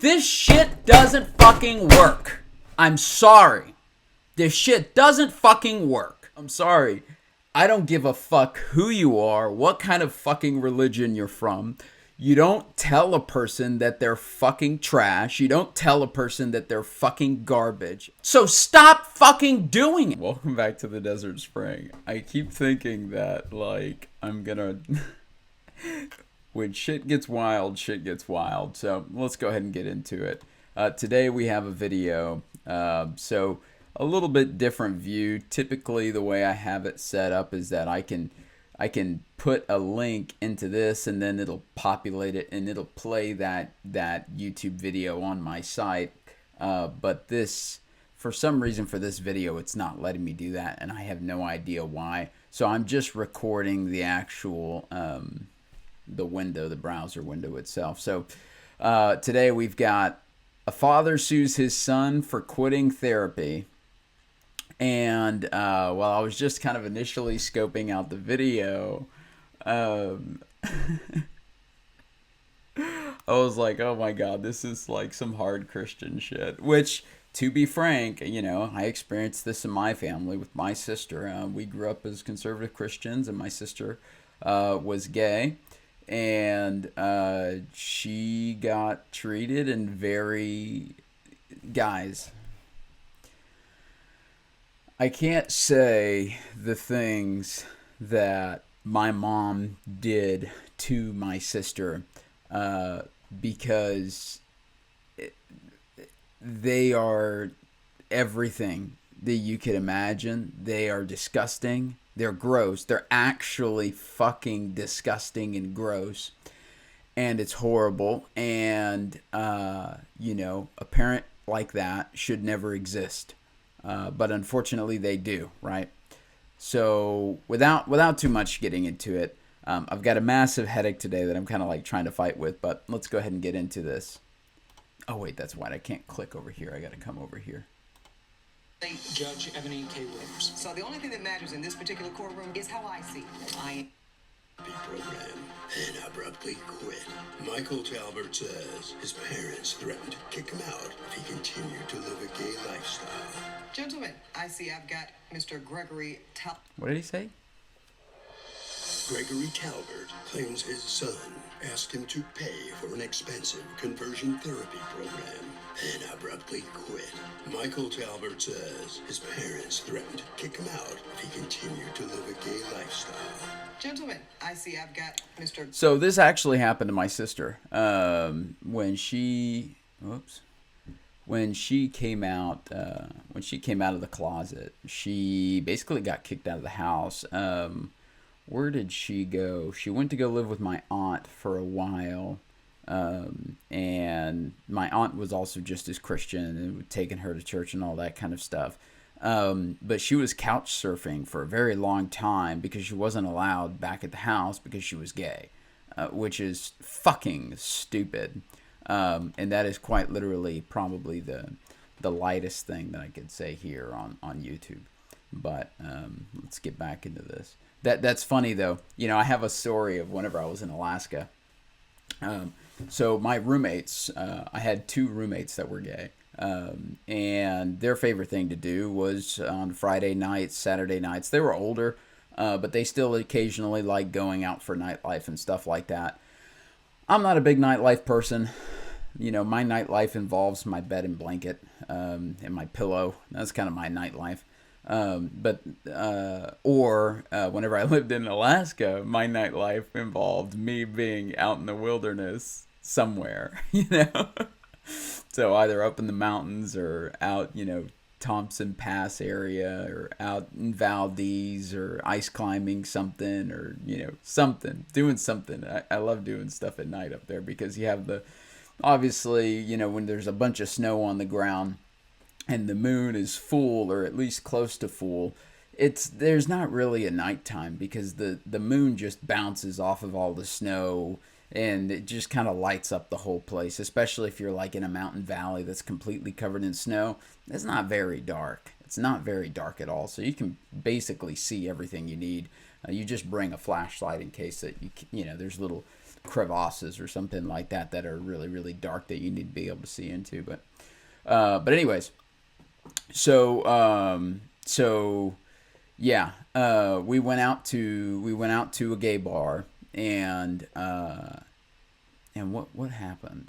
This shit doesn't fucking work. I'm sorry. This shit doesn't fucking work. I'm sorry. I don't give a fuck who you are, what kind of fucking religion you're from. You don't tell a person that they're fucking trash. You don't tell a person that they're fucking garbage. So stop fucking doing it. Welcome back to the Desert Spring. I keep thinking that, like, I'm gonna... when shit gets wild, shit gets wild. So let's go ahead and get into it. Today we have a video. So a little bit different view. Typically the way I have it set up is that I can put a link into this and then it'll populate it and it'll play that YouTube video on my site. But this, for some reason for this video, it's not letting me do that and I have no idea why. So I'm just recording the actual, the browser window itself. So today we've got a father sues his son for quitting therapy. And while I was just kind of initially scoping out the video, I was like, oh my God, this is like some hard Christian shit. Which, to be frank, you know, I experienced this in my family with my sister. We grew up as conservative Christians and my sister was gay. And she got treated in guys, I can't say the things that my mom did to my sister because they are everything that you could imagine. They are disgusting. They're gross. They're actually fucking disgusting and gross. And it's horrible. And, you know, a parent like that should never exist. But unfortunately they do, right? So without too much getting into it, I've got a massive headache today that I'm kind of like trying to fight with, but let's go ahead and get into this. Oh wait, that's why I can't click over here. I got to come over here. Judge Ebony K. Williams. So the only thing that matters in this particular courtroom is how I see it. Program and abruptly quit. Michael Talbert says his parents threatened to kick him out if he continued to live a gay lifestyle. Gentlemen, I see I've got Mr. Gregory Talbert. What did he say? Gregory Talbert claims his son asked him to pay for an expensive conversion therapy program and abruptly quit. Michael Talbert says his parents threatened to kick him out if he continued to live a gay lifestyle. Gentlemen, I see I've got Mr. So this actually happened to my sister when she came out of the closet. She basically got kicked out of the house. Where did she go? She went to go live with my aunt for a while. And my aunt was also just as Christian and taking her to church and all that kind of stuff. But she was couch surfing for a very long time because she wasn't allowed back at the house because she was gay, which is fucking stupid. And that is quite literally probably the lightest thing that I could say here on YouTube. But let's get back into this. That's funny though. You know, I have a story of whenever I was in Alaska. So my roommates, I had two roommates that were gay. And their favorite thing to do was on Friday nights, Saturday nights. They were older, but they still occasionally like going out for nightlife and stuff like that. I'm not a big nightlife person. You know, my nightlife involves my bed and blanket, and my pillow. That's kind of my nightlife. Whenever I lived in Alaska, my nightlife involved me being out in the wilderness somewhere, you know? So either up in the mountains or out, you know, Thompson Pass area or out in Valdez or ice climbing something or, you know, doing something. I love doing stuff at night up there because you have obviously, you know, when there's a bunch of snow on the ground and the moon is full or at least close to full, there's not really a nighttime because the moon just bounces off of all the snow and it just kind of lights up the whole place, especially if you're like in a mountain valley that's completely covered in snow. It's not very dark. It's not very dark at all, so you can basically see everything you need. You just bring a flashlight in case that you know there's little crevasses or something like that that are really, really dark that you need to be able to see into. But anyways, so yeah, we went out to a gay bar, and what happened?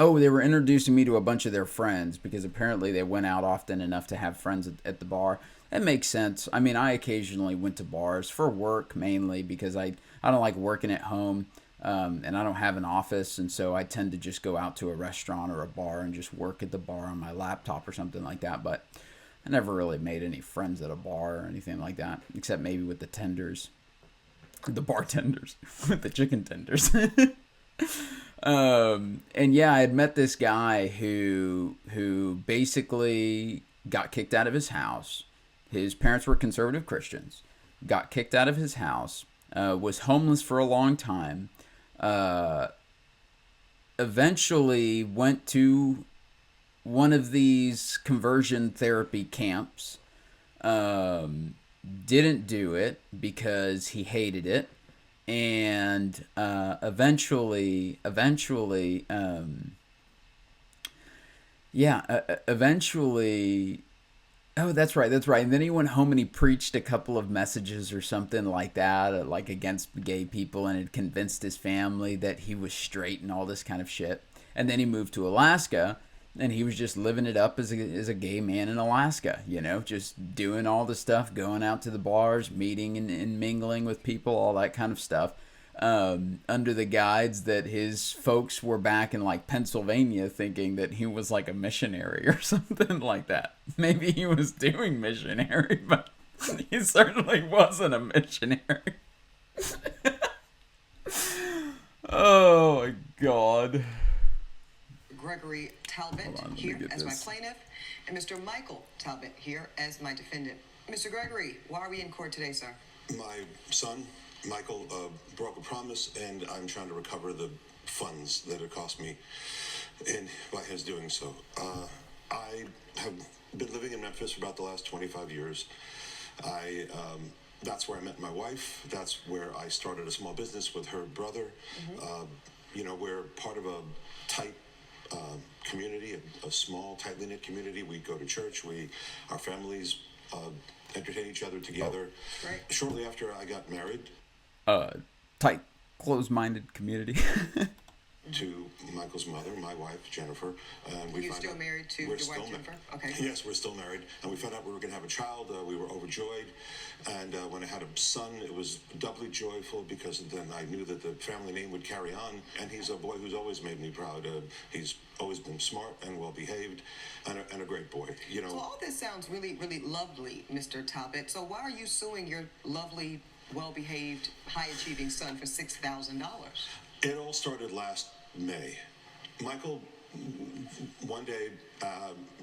Oh, they were introducing me to a bunch of their friends because apparently they went out often enough to have friends at the bar. That makes sense. I mean, I occasionally went to bars for work mainly because I don't like working at home, and I don't have an office, and so I tend to just go out to a restaurant or a bar and just work at the bar on my laptop or something like that. But I never really made any friends at a bar or anything like that, except maybe with the tenders, the bartenders, with the chicken tenders. And yeah, I had met this guy who basically got kicked out of his house. His parents were conservative Christians. Got kicked out of his house. Was homeless for a long time. Eventually went to one of these conversion therapy camps. Didn't do it because he hated it. And eventually, oh, that's right. And then he went home and he preached a couple of messages or something like that, like against gay people, and had convinced his family that he was straight and all this kind of shit. And then he moved to Alaska, and he was just living it up as a gay man in Alaska, you know, just doing all the stuff, going out to the bars, meeting and mingling with people, all that kind of stuff, under the guise that his folks were back in, like, Pennsylvania thinking that he was, like, a missionary or something like that. Maybe he was doing missionary, but he certainly wasn't a missionary. Oh, my God. Gregory Talbot here as my plaintiff, and Mr. Michael Talbot here as my defendant. Mr. Gregory, why are we in court today, sir? My son, Michael, broke a promise, and I'm trying to recover the funds that it cost me by his doing so. I have been living in Memphis for about the last 25 years. That's where I met my wife. That's where I started a small business with her brother. Mm-hmm. We're part of a tight community, a small, tightly knit community. We go to church. Our families entertain each other together. Oh, right. Shortly after I got married, tight, closed-minded community. To Michael's mother, my wife, Jennifer. And You're still married to your wife, Jennifer? Okay. Yes, we're still married. And we found out we were going to have a child. We were overjoyed. And when I had a son, it was doubly joyful because then I knew that the family name would carry on. And he's a boy who's always made me proud. He's always been smart and well-behaved and a great boy. So all this sounds really, really lovely, Mr. Talbot. So why are you suing your lovely, well-behaved, high-achieving son for $6,000? It all started last May. Michael one day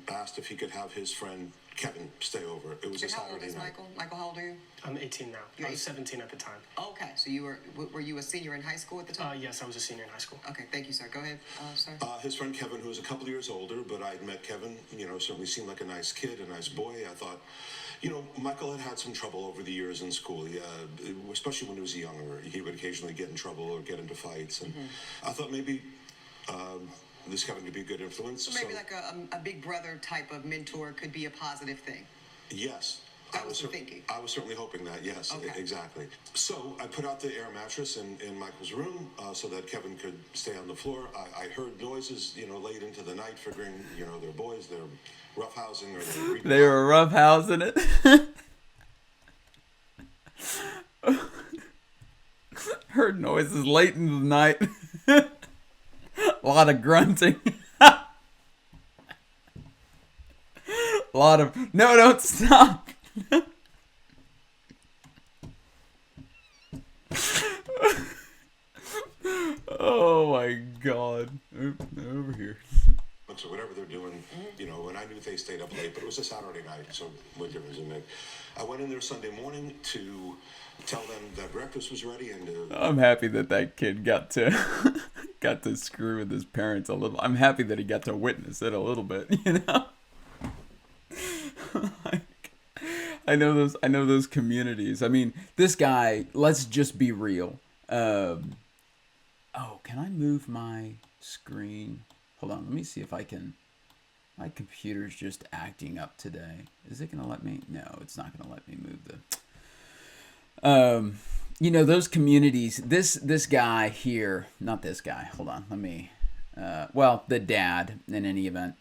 asked if he could have his friend Kevin stay over. It was a Saturday night. How old is Michael? Michael, how old are you? I'm 18 now. I was 17 at the time. Okay, so were you a senior in high school at the time? Yes, I was a senior in high school. Okay, thank you, sir. Go ahead, sir. His friend Kevin, who was a couple of years older, but I'd met Kevin, certainly seemed like a nice kid, a nice boy. I thought, Michael had some trouble over the years in school, especially when he was younger. He would occasionally get in trouble or get into fights, and I thought maybe this Kevin could be a good influence. So maybe like a big brother type of mentor could be a positive thing. Yes. That was the thinking. I was certainly hoping that, yes, okay. Exactly. So I put out the air mattress in Michael's room so that Kevin could stay on the floor. I heard noises, late into the night, figuring, they're boys, they're roughhousing or they were roughhousing it. Heard noises late into the night. A lot of grunting. A lot of... No, don't stop. Oh my God. Over here. So whatever they're doing, and I knew they stayed up late, but it was a Saturday night, so what difference does it make? I went in there Sunday morning to tell them that breakfast was ready, and I'm happy that kid got to screw with his parents a little. I'm happy that he got to witness it a little bit, Like, I know those communities. I mean, this guy, let's just be real. Oh, can I move my screen? Hold on, let me see if I can. My computer's just acting up today. Is it gonna let me? No, it's not gonna let me move the. You know, those communities. This guy here, not this guy. Hold on, let me. Well, the dad. In any event,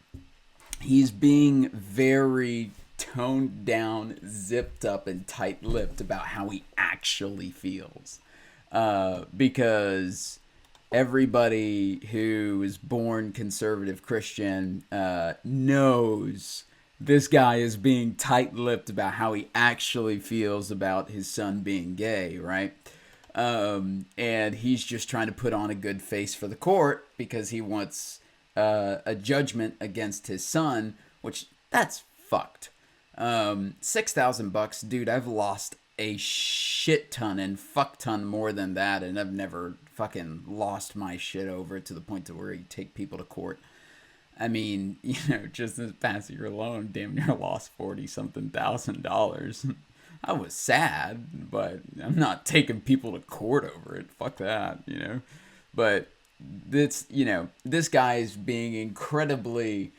he's being very toned down, zipped up, and tight-lipped about how he actually feels, because everybody who is born conservative Christian knows this guy is being tight-lipped about how he actually feels about his son being gay, right? And he's just trying to put on a good face for the court because he wants a judgment against his son, which that's fucked. $6,000, dude. I've lost a shit ton and fuck ton more than that, and I've never fucking lost my shit over it to the point to where you take people to court. I mean, you know, just this past year alone, damn near lost $40-something thousand. I was sad, but I'm not taking people to court over it. Fuck that, you know. But this, you know, this guy is being incredibly,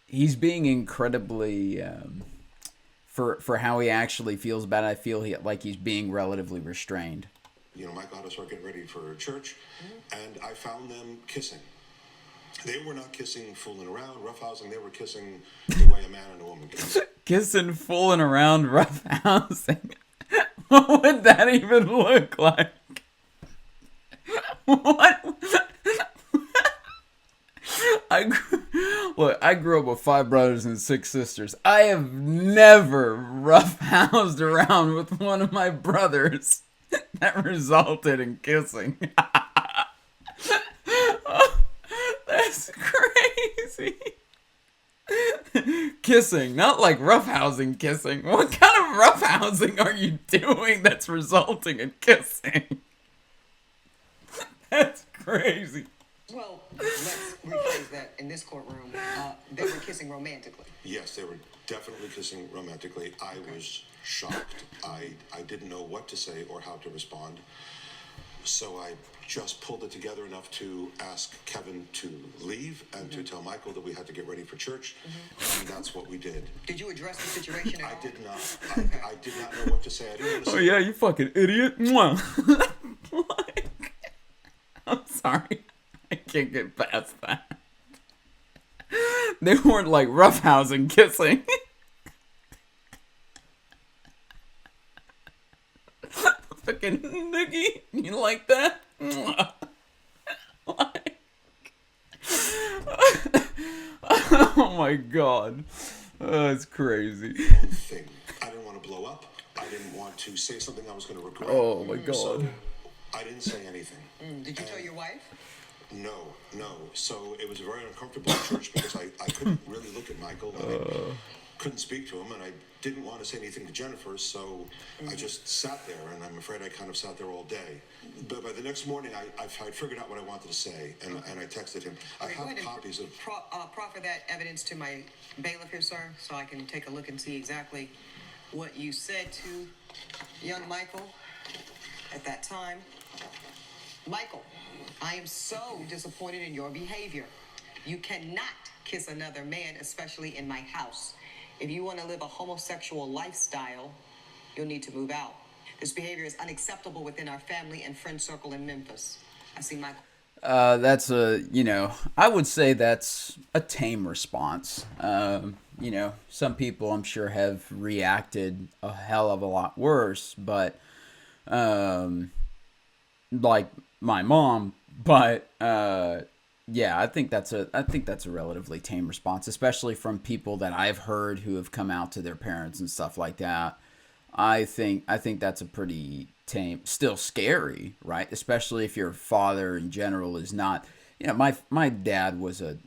he's being incredibly, for how he actually feels about it. I feel like he's being relatively restrained. You know, Michael had us start getting ready for church, and I found them kissing. They were not kissing, fooling around, roughhousing. They were kissing the way a man and a woman kiss. Kissing, fooling around, roughhousing. What would that even look like? What? I grew up with 5 brothers and 6 sisters. I have never roughhoused around with one of my brothers that resulted in kissing. That's crazy. Kissing, not like roughhousing kissing. What kind of roughhousing are you doing that's resulting in kissing? That's crazy. Well, let's rephrase that in this courtroom. They were kissing romantically. Yes, they were definitely kissing romantically. I was shocked. I didn't know what to say or how to respond. So I just pulled it together enough to ask Kevin to leave and to tell Michael that we had to get ready for church. And that's what we did. Did you address the situation at all? I did not. I did not know what to say. I didn't want to say. Oh yeah, you fucking idiot. Like, I'm sorry. I can't get past that. They weren't like roughhousing kissing. Fucking noogie. You like that? Like, oh my god. Oh, it's crazy. Thing. I didn't want to blow up. I didn't want to say something I was going to regret. Oh my god. So I didn't say anything. Did you tell your wife? No. So it was very uncomfortable at church because I couldn't really look at Michael. And I couldn't speak to him, and I didn't want to say anything to Jennifer, so I just sat there, and I'm afraid I kind of sat there all day. But by the next morning, I figured out what I wanted to say, and I texted him. I have copies of... Proffer that evidence to my bailiff here, sir, so I can take a look and see exactly what you said to young Michael at that time. Michael, I am so disappointed in your behavior. You cannot kiss another man, especially in my house. If you want to live a homosexual lifestyle, you'll need to move out. This behavior is unacceptable within our family and friend circle in Memphis. I see Michael. That's I would say that's a tame response. Some people I'm sure have reacted a hell of a lot worse, but, like my mom, but, yeah, I think that's a relatively tame response, especially from people that I've heard who have come out to their parents and stuff like that. I think that's a pretty tame, still scary, right? Especially if your father in general is not, my dad was a,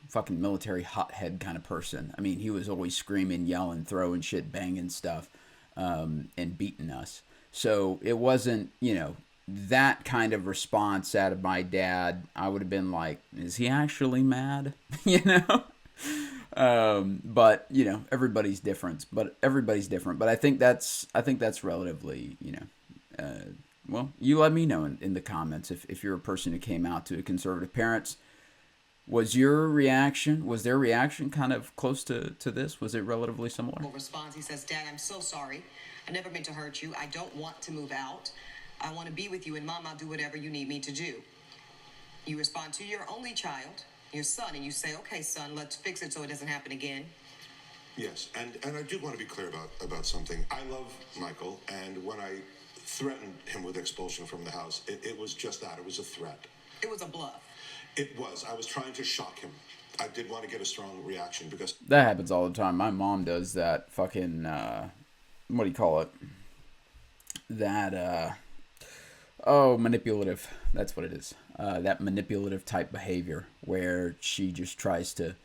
fucking military hothead kind of person. I mean, he was always screaming, yelling, throwing shit, banging stuff, and beating us. So it wasn't, that kind of response out of my dad. I would have been like, is he actually mad? But everybody's different. But I think that's relatively, well, you let me know in the comments if you're a person who came out to conservative parents. Was their reaction kind of close to this? Was it relatively similar? Response, he says, Dad, I'm so sorry. I never meant to hurt you. I don't want to move out. I want to be with you, and Mom, I'll do whatever you need me to do. You respond to your only child, your son, and you say, okay, son, let's fix it so it doesn't happen again. Yes, and I do want to be clear about something. I love Michael, and when I threatened him with expulsion from the house, it was just that. It was a threat. It was a bluff. It was. I was trying to shock him. I did want to get a strong reaction because... That happens all the time. My mom does that fucking, what do you call it? That, manipulative. That's what it is. That manipulative type behavior where she just tries to,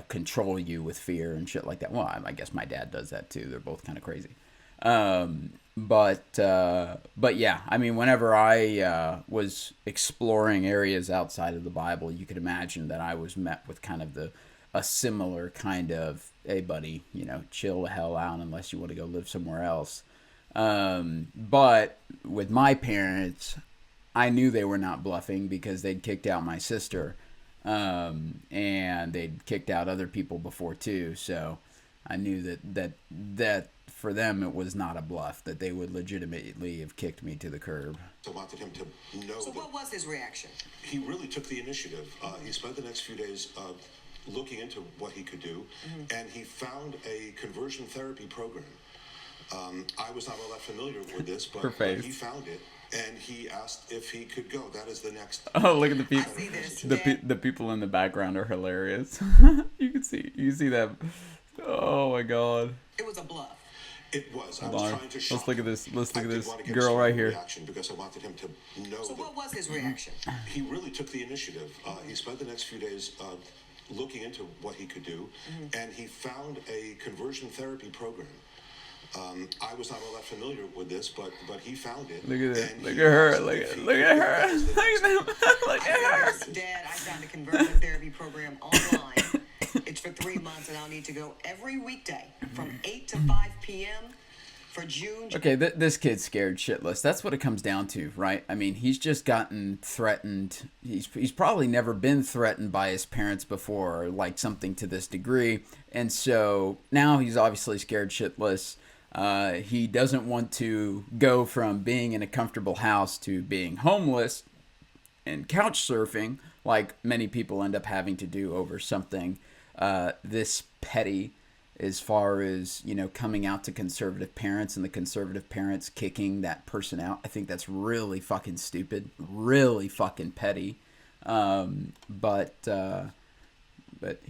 control you with fear and shit like that. Well, I guess my dad does that too. They're both kind of crazy. But yeah, I mean, whenever I was exploring areas outside of the Bible, you could imagine that I was met with kind of a similar kind of, hey buddy, chill the hell out unless you want to go live somewhere else. But with my parents, I knew they were not bluffing because they'd kicked out my sister, and they'd kicked out other people before too. So I knew that for them it was not a bluff, that they would legitimately have kicked me to the curb. I wanted him to know. So what was his reaction? He really took the initiative. He spent the next few days looking into what he could do, and he found a conversion therapy program. I was not all that familiar with this, but he found it, and he asked if he could go. That is the next... Oh, look at the people. I see this. The people in the background are hilarious. You can see them. Oh my god. It was a bluff. It was. I was trying to shock Let's look at this. Let's look him. at this I did want to get girl a right strong here. reaction because I wanted him to know. So what was his reaction? He really took the initiative. He spent the next few days looking into what he could do, and he found a conversion therapy program. I was not all that familiar with this, but he found it. Look at it. and Look he at her. asked Look if at he look could at go. her. That is the Look at next- them. Look at her. Dad, I found a conversion therapy program online. It's for 3 months, and I'll need to go every weekday from 8 to 5 p.m. for June. Okay, this kid's scared shitless. That's what it comes down to, right? I mean, he's just gotten threatened. He's probably never been threatened by his parents before, or like something to this degree. And so now he's obviously scared shitless. He doesn't want to go from being in a comfortable house to being homeless and couch surfing, like many people end up having to do over something this petty, as far as, coming out to conservative parents and the conservative parents kicking that person out. I think that's really fucking stupid, really fucking petty. But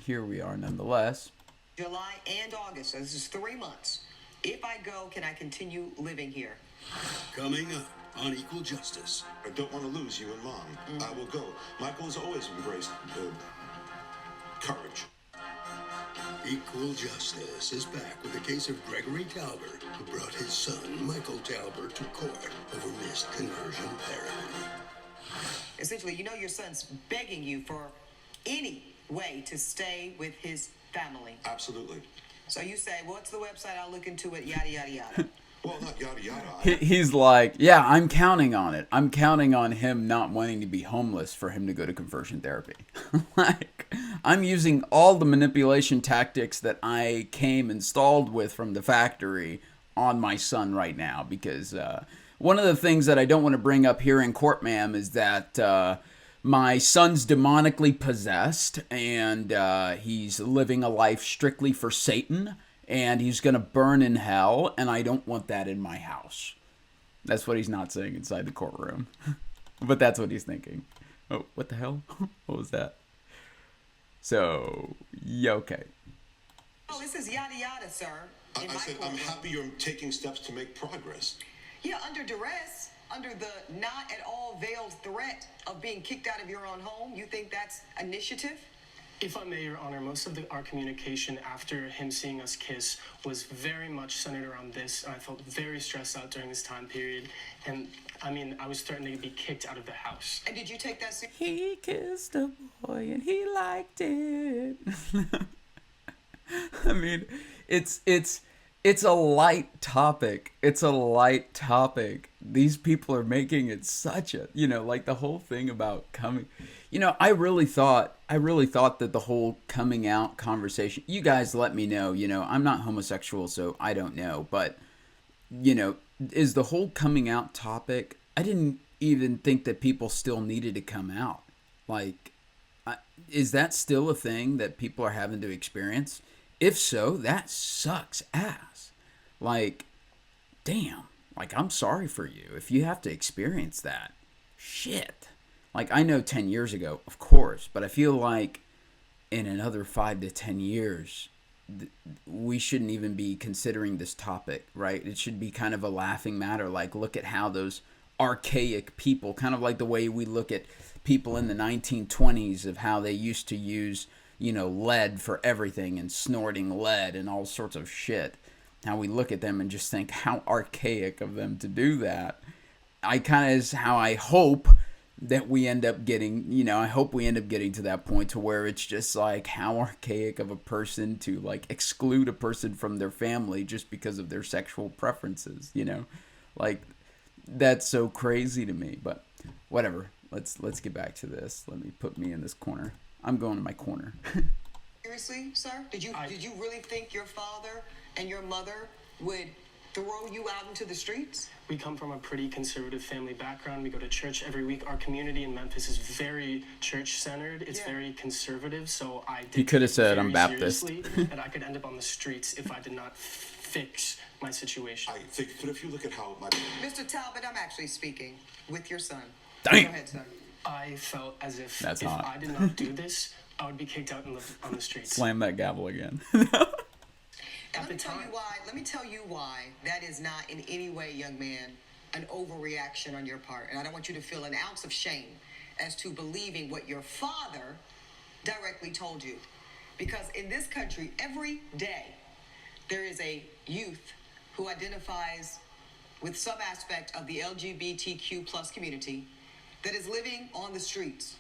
here we are nonetheless. July and August, so this is 3 months. If I go, can I continue living here? Coming up on Equal Justice. I don't want to lose you and Mom. I will go. Michael has always embraced courage. Equal Justice is back with the case of Gregory Talbert, who brought his son, Michael Talbert, to court over missed conversion therapy. Essentially, your son's begging you for any way to stay with his family. Absolutely. So you say, what's the website? I'll look into it, yada, yada, yada. Well, not yada yada. He's like, yeah, I'm counting on it. I'm counting on him not wanting to be homeless for him to go to conversion therapy. Like, I'm using all the manipulation tactics that I came installed with from the factory on my son right now. Because one of the things that I don't want to bring up here in court, ma'am, is that my son's demonically possessed, and he's living a life strictly for Satan, and he's going to burn in hell, and I don't want that in my house. That's what he's not saying inside the courtroom. But that's what he's thinking. Oh, what the hell? What was that? So, yeah, okay. Oh, this is yada, yada, sir. I said, I'm happy you're taking steps to make progress. Yeah, under duress, under the not at all veiled threat of being kicked out of your own home. You think that's initiative? If I may, Your Honor, most of our communication after him seeing us kiss was very much centered around this. I felt very stressed out during this time period. And, I was threatening to be kicked out of the house. And did you take that seriously? He kissed a boy and he liked it. I mean, it's It's a light topic. It's a light topic. These people are making it such a, like the whole thing about coming. I really thought that the whole coming out conversation, you guys let me know, I'm not homosexual, so I don't know, but, is the whole coming out topic, I didn't even think that people still needed to come out. Like, is that still a thing that people are having to experience? If so, that sucks ass. Like, damn. Like, I'm sorry for you if you have to experience that. Shit. Like, I know 10 years ago, of course, but I feel like in another 5 to 10 years, we shouldn't even be considering this topic, right? It should be kind of a laughing matter. Like, look at how those archaic people, kind of like the way we look at people in the 1920s of how they used to use, lead for everything and snorting lead and all sorts of shit. How we look at them and just think how archaic of them to do that. I kind of is how I hope that we end up getting, I hope we end up getting to that point to where it's just like how archaic of a person to like exclude a person from their family just because of their sexual preferences, like that's so crazy to me, but whatever. Let's get back to this. Let me put me in this corner. I'm going to my corner. Seriously, sir? Did you really think your father and your mother would throw you out into the streets? We come from a pretty conservative family background. We go to church every week. Our community in Memphis is very church-centered. It's very conservative, so I did He could have said, very "I'm Baptist." seriously that I could end up on the streets if I did not fix my situation. I think, but if you look at how my Mr. Talbot, I'm actually speaking with your son. Damn. Go ahead, son. I felt as if That's if hot. I did not do this, I would be kicked out on the streets. Slam that gavel again. And let me tell you why that is not in any way, young man, an overreaction on your part. And I don't want you to feel an ounce of shame as to believing what your father directly told you. Because in this country, every day, there is a youth who identifies with some aspect of the LGBTQ plus community that is living on the streets.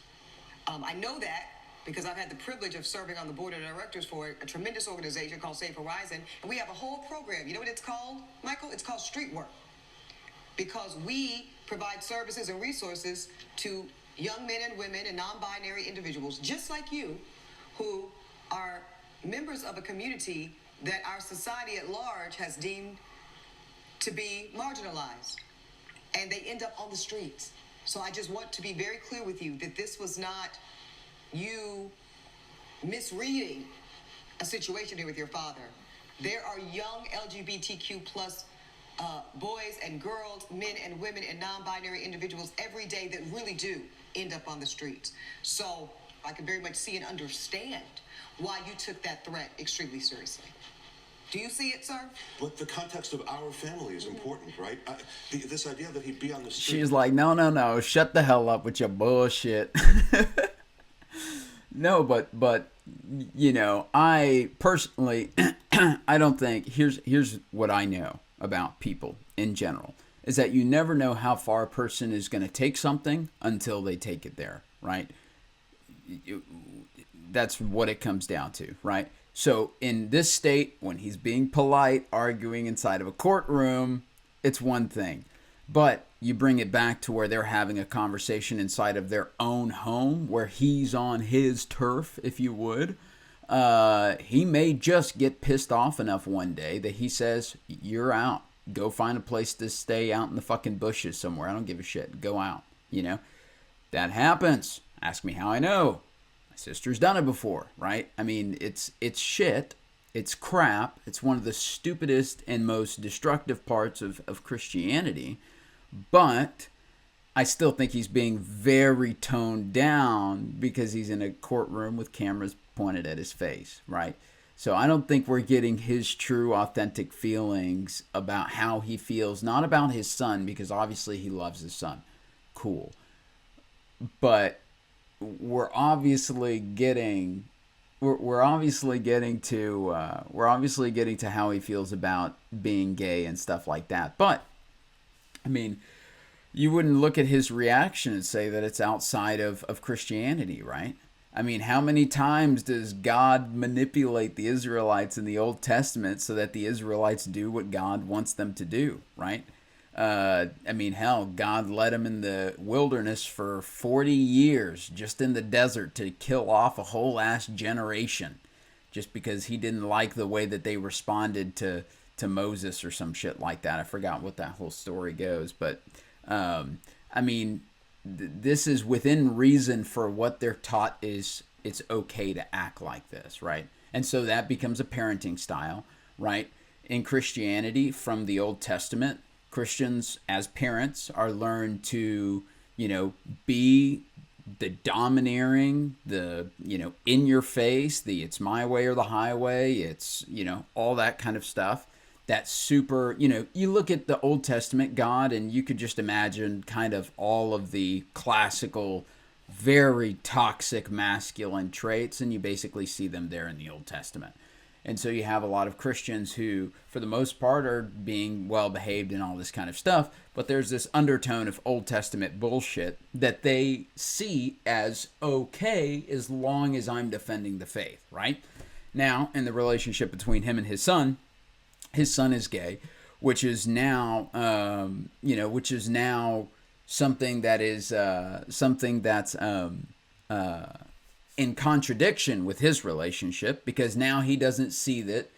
I know that because I've had the privilege of serving on the board of directors for a tremendous organization called Safe Horizon, and we have a whole program. You know what it's called, Michael? It's called Street Work. Because we provide services and resources to young men and women and non-binary individuals just like you who are members of a community that our society at large has deemed to be marginalized, and they end up on the streets. So I just want to be very clear with you that this was not you misreading a situation here with your father. There are young LGBTQ plus boys and girls, men and women, and non-binary individuals every day that really do end up on the streets. So I can very much see and understand why you took that threat extremely seriously. Do you see it, sir? But the context of our family is important, right? This idea that he'd be on the street. She's like, no, shut the hell up with your bullshit. No, but I personally, I don't think, here's what I know about people in general, is that you never know how far a person is going to take something until they take it there, right? That's what it comes down to, right? So in this state, when he's being polite, arguing inside of a courtroom, it's one thing. But you bring it back to where they're having a conversation inside of their own home, where he's on his turf, if you would. He may just get pissed off enough one day that he says, "You're out. Go find a place to stay out in the fucking bushes somewhere. I don't give a shit. Go out." That happens. Ask me how I know. My sister's done it before, right? I mean, it's shit. It's crap. It's one of the stupidest and most destructive parts of Christianity. But I still think he's being very toned down because he's in a courtroom with cameras pointed at his face, right? So I don't think we're getting his true, authentic feelings about how he feels, not about his son, because obviously he loves his son. Cool. But we're obviously getting to how he feels about being gay and stuff like that. But I mean, you wouldn't look at his reaction and say that it's outside of Christianity, right? I mean, how many times does God manipulate the Israelites in the Old Testament so that the Israelites do what God wants them to do, right? I mean, hell, God led them in the wilderness for 40 years, just in the desert, to kill off a whole ass generation, just because he didn't like the way that they responded to Moses or some shit like that. I forgot what that whole story goes, but I mean, this is within reason for what they're taught is it's okay to act like this, right? And so that becomes a parenting style, right? In Christianity, from the Old Testament, Christians as parents are learned to, be the domineering, the, in your face, the it's my way or the highway, it's, all that kind of stuff. That's super, you look at the Old Testament God and you could just imagine kind of all of the classical, very toxic masculine traits, and you basically see them there in the Old Testament. And so you have a lot of Christians who, for the most part, are being well-behaved and all this kind of stuff, but there's this undertone of Old Testament bullshit that they see as okay as long as I'm defending the faith, right? Now, in the relationship between him and his son is gay, which is now, something that is something that's in contradiction with his relationship, because now he doesn't see that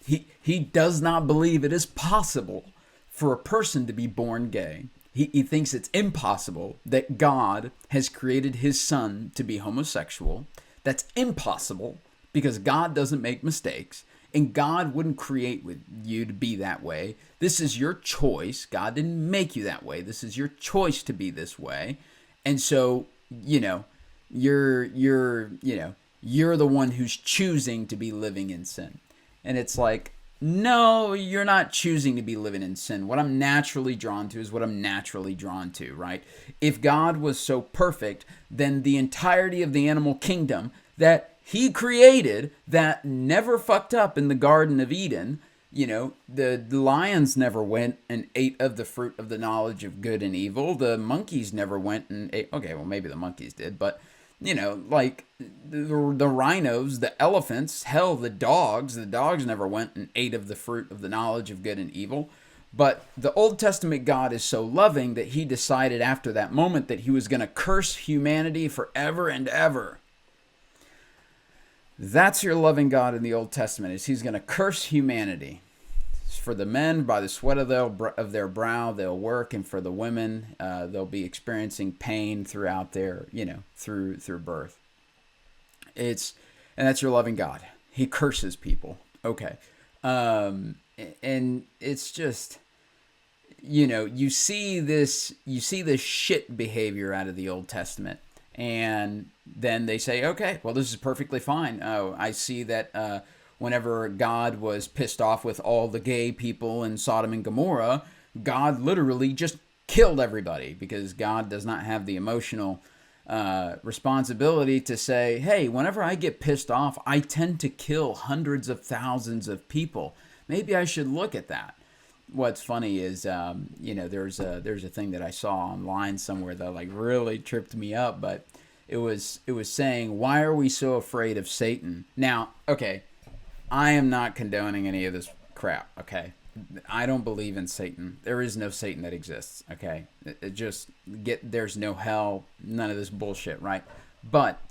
he does not believe it is possible for a person to be born gay. He thinks it's impossible that God has created his son to be homosexual. That's impossible because God doesn't make mistakes. And God wouldn't create with you to be that way. This is your choice. God didn't make you that way. This is your choice to be this way. And so, you're the one who's choosing to be living in sin. And it's like, no, you're not choosing to be living in sin. What I'm naturally drawn to is what I'm naturally drawn to, right? If God was so perfect, then the entirety of the animal kingdom that he created that never fucked up in the Garden of Eden. The lions never went and ate of the fruit of the knowledge of good and evil. The monkeys never went and ate. Okay, well, maybe the monkeys did, but, like the rhinos, the elephants, hell, the dogs never went and ate of the fruit of the knowledge of good and evil. But the Old Testament God is so loving that he decided after that moment that he was going to curse humanity forever and ever. That's your loving God in the Old Testament, is he's going to curse humanity. For the men, by the sweat of their brow, they'll work. And for the women, they'll be experiencing pain throughout their, through birth. And that's your loving God. He curses people. Okay. And it's just, you see this shit behavior out of the Old Testament. And then they say, okay, well, this is perfectly fine. Oh, I see that whenever God was pissed off with all the gay people in Sodom and Gomorrah, God literally just killed everybody, because God does not have the emotional responsibility to say, hey, whenever I get pissed off, I tend to kill hundreds of thousands of people. Maybe I should look at that. What's funny is, there's a thing that I saw online somewhere that like really tripped me up, but it was saying, why are we so afraid of Satan? Now, okay, I am not condoning any of this crap, okay? I don't believe in Satan. There is no Satan that exists, okay? There's no hell, none of this bullshit, right? But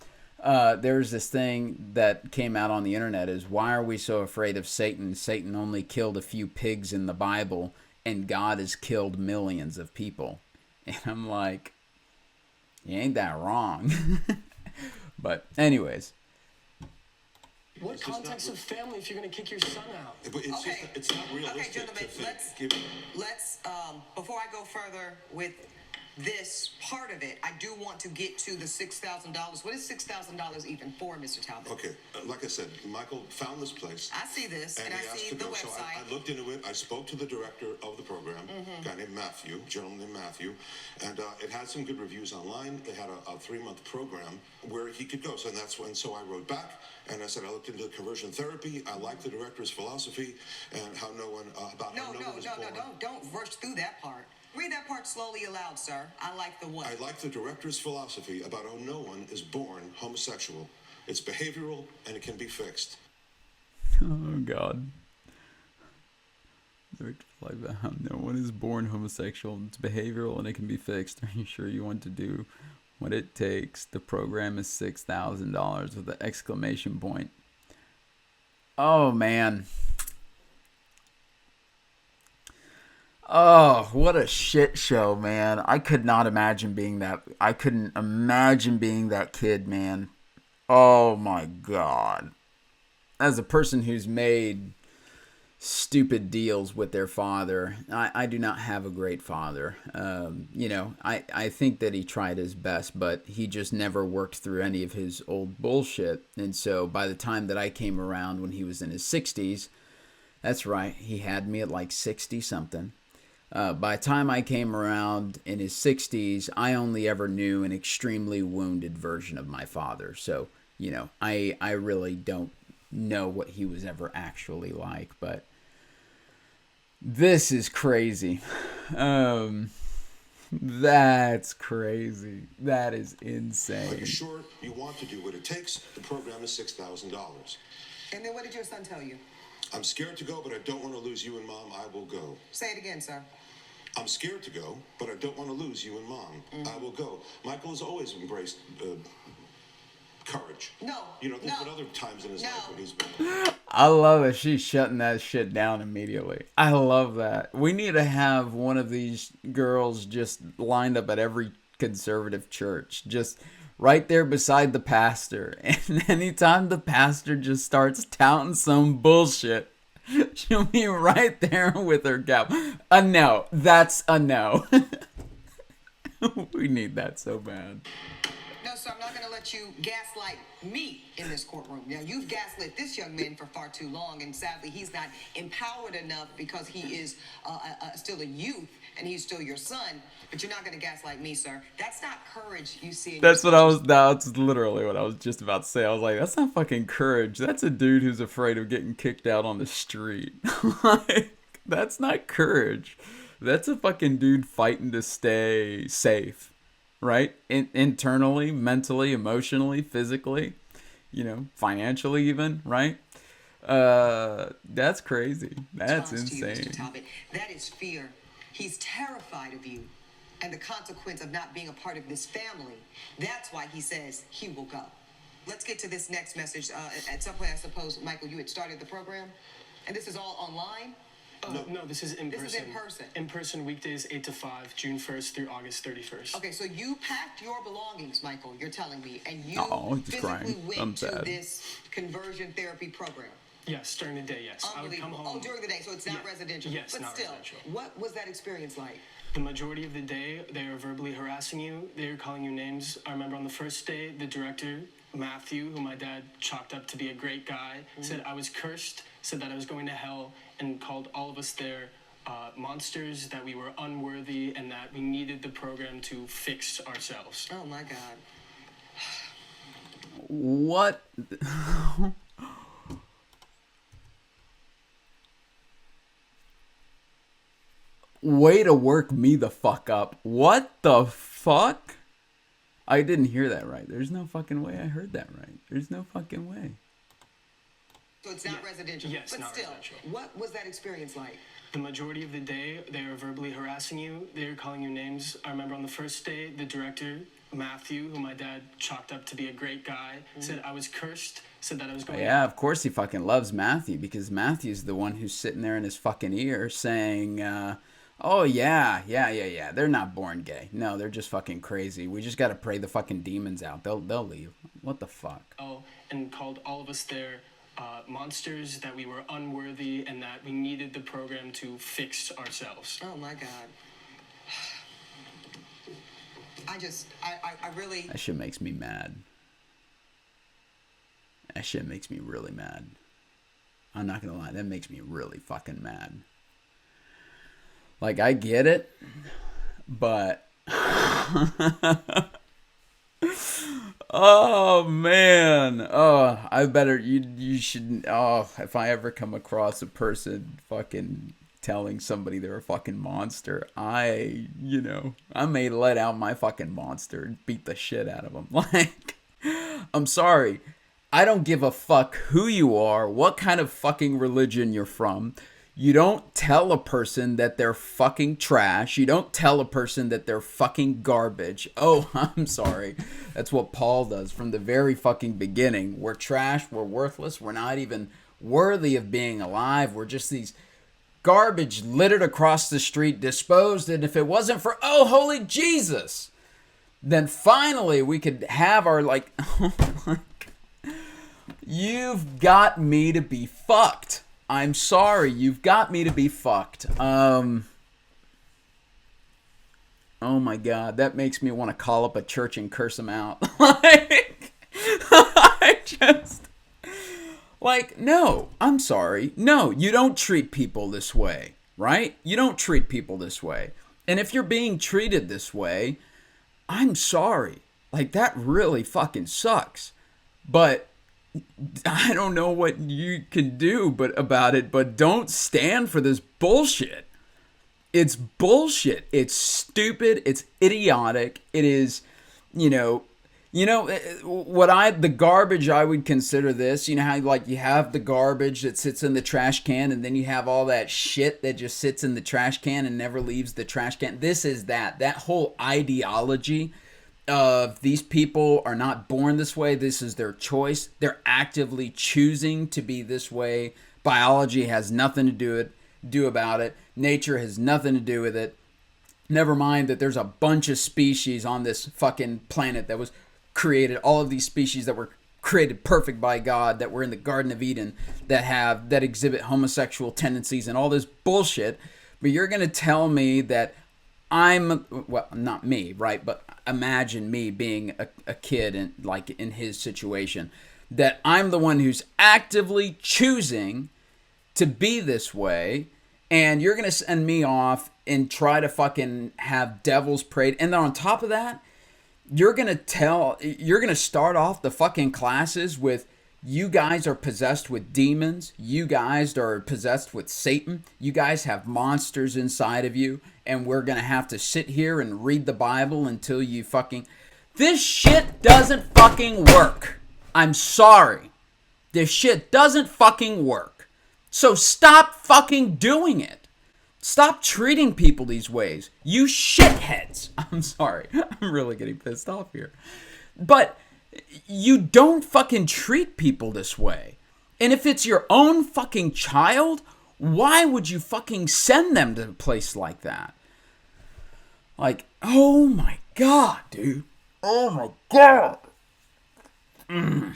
there's this thing that came out on the internet is, why are we so afraid of Satan? Satan only killed a few pigs in the Bible, and God has killed millions of people. And I'm like, you ain't that wrong. But anyways. What context of family if you're going to kick your son out? But it's not realistic. Okay, gentlemen, let's before I go further with this part of it, I do want to get to the $6,000. What is $6,000 even for, Mr. Talbot? Okay, like I said, Michael found this place. I see this, and I he asked see to the go. website. So I looked into it. I spoke to the director of the program, a guy named Matthew, a gentleman named Matthew, and it had some good reviews online. They had a 3-month program where he could go. So so I wrote back, and I said I looked into conversion therapy. I like the director's philosophy and how no one was born. Don't rush through that part. Read that part slowly aloud, sir. I like the what? I like the director's philosophy about how no one is born homosexual. It's behavioral and it can be fixed. Oh God. Like that. No one is born homosexual. It's behavioral and it can be fixed. Are you sure you want to do what it takes? The program is $6,000 with an exclamation point. Oh man. Oh, what a shit show, man. I could not imagine being that. I couldn't imagine being that kid, man. Oh my God. As a person who's made stupid deals with their father, I do not have a great father. You know, I think that he tried his best, but he just never worked through any of his old bullshit. And so by the time that I came around when he was in his 60s, that's right, he had me at like 60 something. By the time I came around in his 60s, I only ever knew an extremely wounded version of my father. So, you know, I really don't know what he was ever actually like, but this is crazy. That's crazy. That is Are you insane. sure you want to do what it takes? The program is $6,000. And then what did your son tell you? I'm scared to go, but I don't want to lose you and Mom. I will go. Say it again, sir. I'm scared to go, but I don't want to lose you and Mom. I will go. Michael has always embraced courage. No. You know, there's no, been other times in his no. life when he's been... I love that she's shutting that shit down immediately. I love that. We need to have one of these girls just lined up at every conservative church, just right there beside the pastor. And anytime the pastor just starts touting some bullshit, she'll be right there with her gap. A no. That's a no. We need that so bad. No, sir, I'm not going to let you gaslight me in this courtroom. Now, you've gaslit this young man for far too long, and sadly, he's not empowered enough because he is still a youth, and he's still your son. But you're not going to gaslight me, sir. That's not courage you see in That's your what I son. was. That's literally what I was just about to say. I was like, that's not fucking courage. That's a dude who's afraid of getting kicked out on the street. Like, that's not courage. That's a fucking dude fighting to stay safe, right? Internally, mentally, emotionally, physically, you know, financially, even, right? That's crazy. That's Response to you, Mr. insane. Talbot. That is fear. He's terrified of you and the consequence of not being a part of this family. That's why he says he will go. Let's get to this next message. At some point, I suppose, Michael, you had started the program, and this is all online? No, this is in person. This is in person. In person, weekdays 8 to 5, June 1st through August 31st. Okay, so you packed your belongings, Michael, you're telling me, and you Oh, he's physically crying. went I'm to sad. this conversion therapy program. Yes, during the day, yes. I would come Unbelievable. home. Oh, during the day, so it's not Yeah. residential. Yes, but not still, residential. what was that experience like? The majority of the day, they are verbally harassing you. They are calling you names. I remember on the first day, the director, Matthew, who my dad chalked up to be a great guy, said I was cursed, said that I was going to hell, and called all of us there monsters, that we were unworthy, and that we needed the program to fix ourselves. Oh my God. What? Way to work me the fuck up. What the fuck? I didn't hear that right. There's no fucking way I heard that right. There's no fucking way. So it's not Yeah. residential. Yes, but not still, residential. what was that experience like? The majority of the day, they are verbally harassing you. They are calling you names. I remember on the first day, the director, Matthew, who my dad chalked up to be a great guy, said I was cursed, said that I was going Yeah, of course he fucking loves Matthew, because Matthew's the one who's sitting there in his fucking ear saying, oh yeah, they're not born gay. No, they're just fucking crazy. We just gotta pray the fucking demons out. They'll leave. What the fuck? and called all of us there monsters, that we were unworthy, and that we needed the program to fix ourselves. Oh my God. I really. That shit makes me mad. That shit makes me really mad. I'm not gonna lie, that makes me really fucking mad. Like, I get it, but oh man, I better you should. Oh, if I ever come across a person fucking telling somebody they're a fucking monster, I may let out my fucking monster and beat the shit out of them. Like, I'm sorry. I don't give a fuck who you are, what kind of fucking religion you're from. You don't tell a person that they're fucking trash. You don't tell a person that they're fucking garbage. Oh, I'm sorry. That's what Paul does from the very fucking beginning. We're trash. We're worthless. We're not even worthy of being alive. We're just these garbage littered across the street, disposed. And if it wasn't for, oh, holy Jesus, then finally we could have our, like, you've got me to be fucked. I'm sorry, you've got me to be fucked. Oh my God, that makes me want to call up a church and curse them out. No, I'm sorry. No, you don't treat people this way, right? You don't treat people this way. And if you're being treated this way, I'm sorry. Like, that really fucking sucks. But I don't know what you can do about it, but don't stand for this bullshit. It's bullshit. It's stupid. It's idiotic. It is, the garbage I would consider this, how like you have the garbage that sits in the trash can and then you have all that shit that just sits in the trash can and never leaves the trash can. This is that whole ideology of these people are not born this way. This is their choice. They're actively choosing to be this way. Biology has nothing to do about it. Nature has nothing to do with it. Never mind that there's a bunch of species on this fucking planet that was created. All of these species that were created perfect by God, that were in the Garden of Eden, that exhibit homosexual tendencies and all this bullshit. But you're going to tell me that not me, right? But imagine me being a kid in his situation, that I'm the one who's actively choosing to be this way, and you're going to send me off and try to fucking have devils prayed. And then on top of that, you're going to start off the fucking classes with, you guys are possessed with demons. You guys are possessed with Satan. You guys have monsters inside of you. And we're going to have to sit here and read the Bible until you fucking... This shit doesn't fucking work. I'm sorry. This shit doesn't fucking work. So stop fucking doing it. Stop treating people these ways. You shitheads. I'm sorry. I'm really getting pissed off here. But... you don't fucking treat people this way. And if it's your own fucking child, why would you fucking send them to a place like that? Like, oh my God, dude. Oh my God. All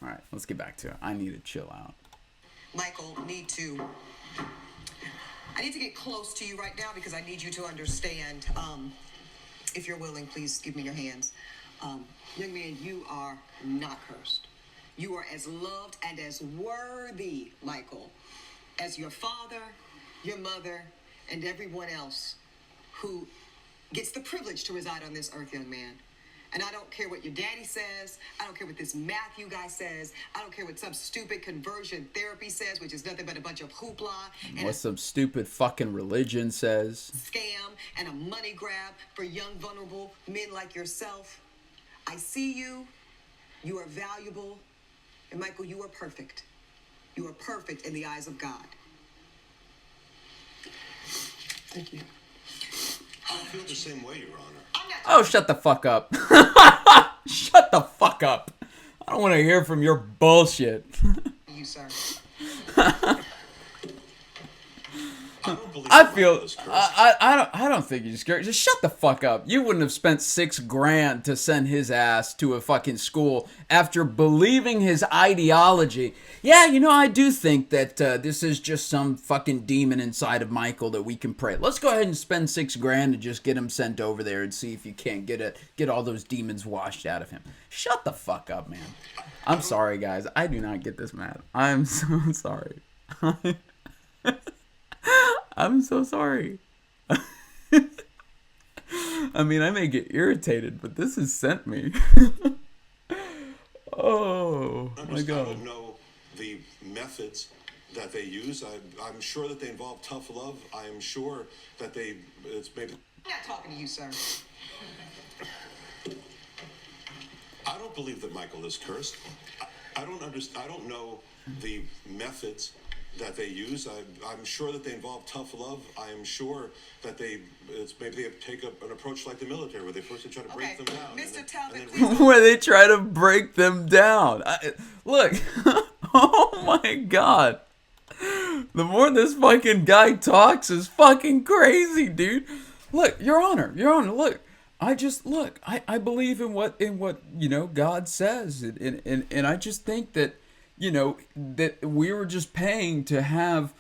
right, let's get back to it. I need to chill out. Michael, I need to get close to you right now because I need you to understand. If you're willing, please give me your hands. Young man, you are not cursed. You are as loved and as worthy, Michael, as your father, your mother, and everyone else who gets the privilege to reside on this earth, young man. And I don't care what your daddy says. I don't care what this Matthew guy says. I don't care what some stupid conversion therapy says, which is nothing but a bunch of hoopla. And what some stupid fucking religion says. Scam and a money grab for young, vulnerable men like yourself. I see you. You are valuable. And Michael, you are perfect. You are perfect in the eyes of God. Thank you. I feel the same way, Your Honor. Oh, shut the fuck up. Shut the fuck up. I don't want to hear from your bullshit. You, sir. I feel I don't think he's scared. Just shut the fuck up. You wouldn't have spent $6,000 to send his ass to a fucking school after believing his ideology. Yeah, I do think that this is just some fucking demon inside of Michael that we can pray. Let's go ahead and spend $6,000 to just get him sent over there and see if you can't get all those demons washed out of him. Shut the fuck up, man. I'm sorry, guys. I do not get this mad. I'm so sorry. I'm so sorry. I mean, I may get irritated, but this has sent me. Oh, my God. I don't know the methods that they use. I'm sure that they involve tough love. I am sure that it's maybe. I'm not talking to you, sir. I don't believe that Michael is cursed. I don't understand. I don't know the methods that they use. I'm sure that they involve tough love. I am sure that maybe they take an approach like the military, where they first try to break them down. Mr. Talbot, Where they try to break them down. Look, oh my God. The more this fucking guy talks is fucking crazy, dude. Look, Your Honor, look. I believe in what God says, and I just think that that we were just paying to have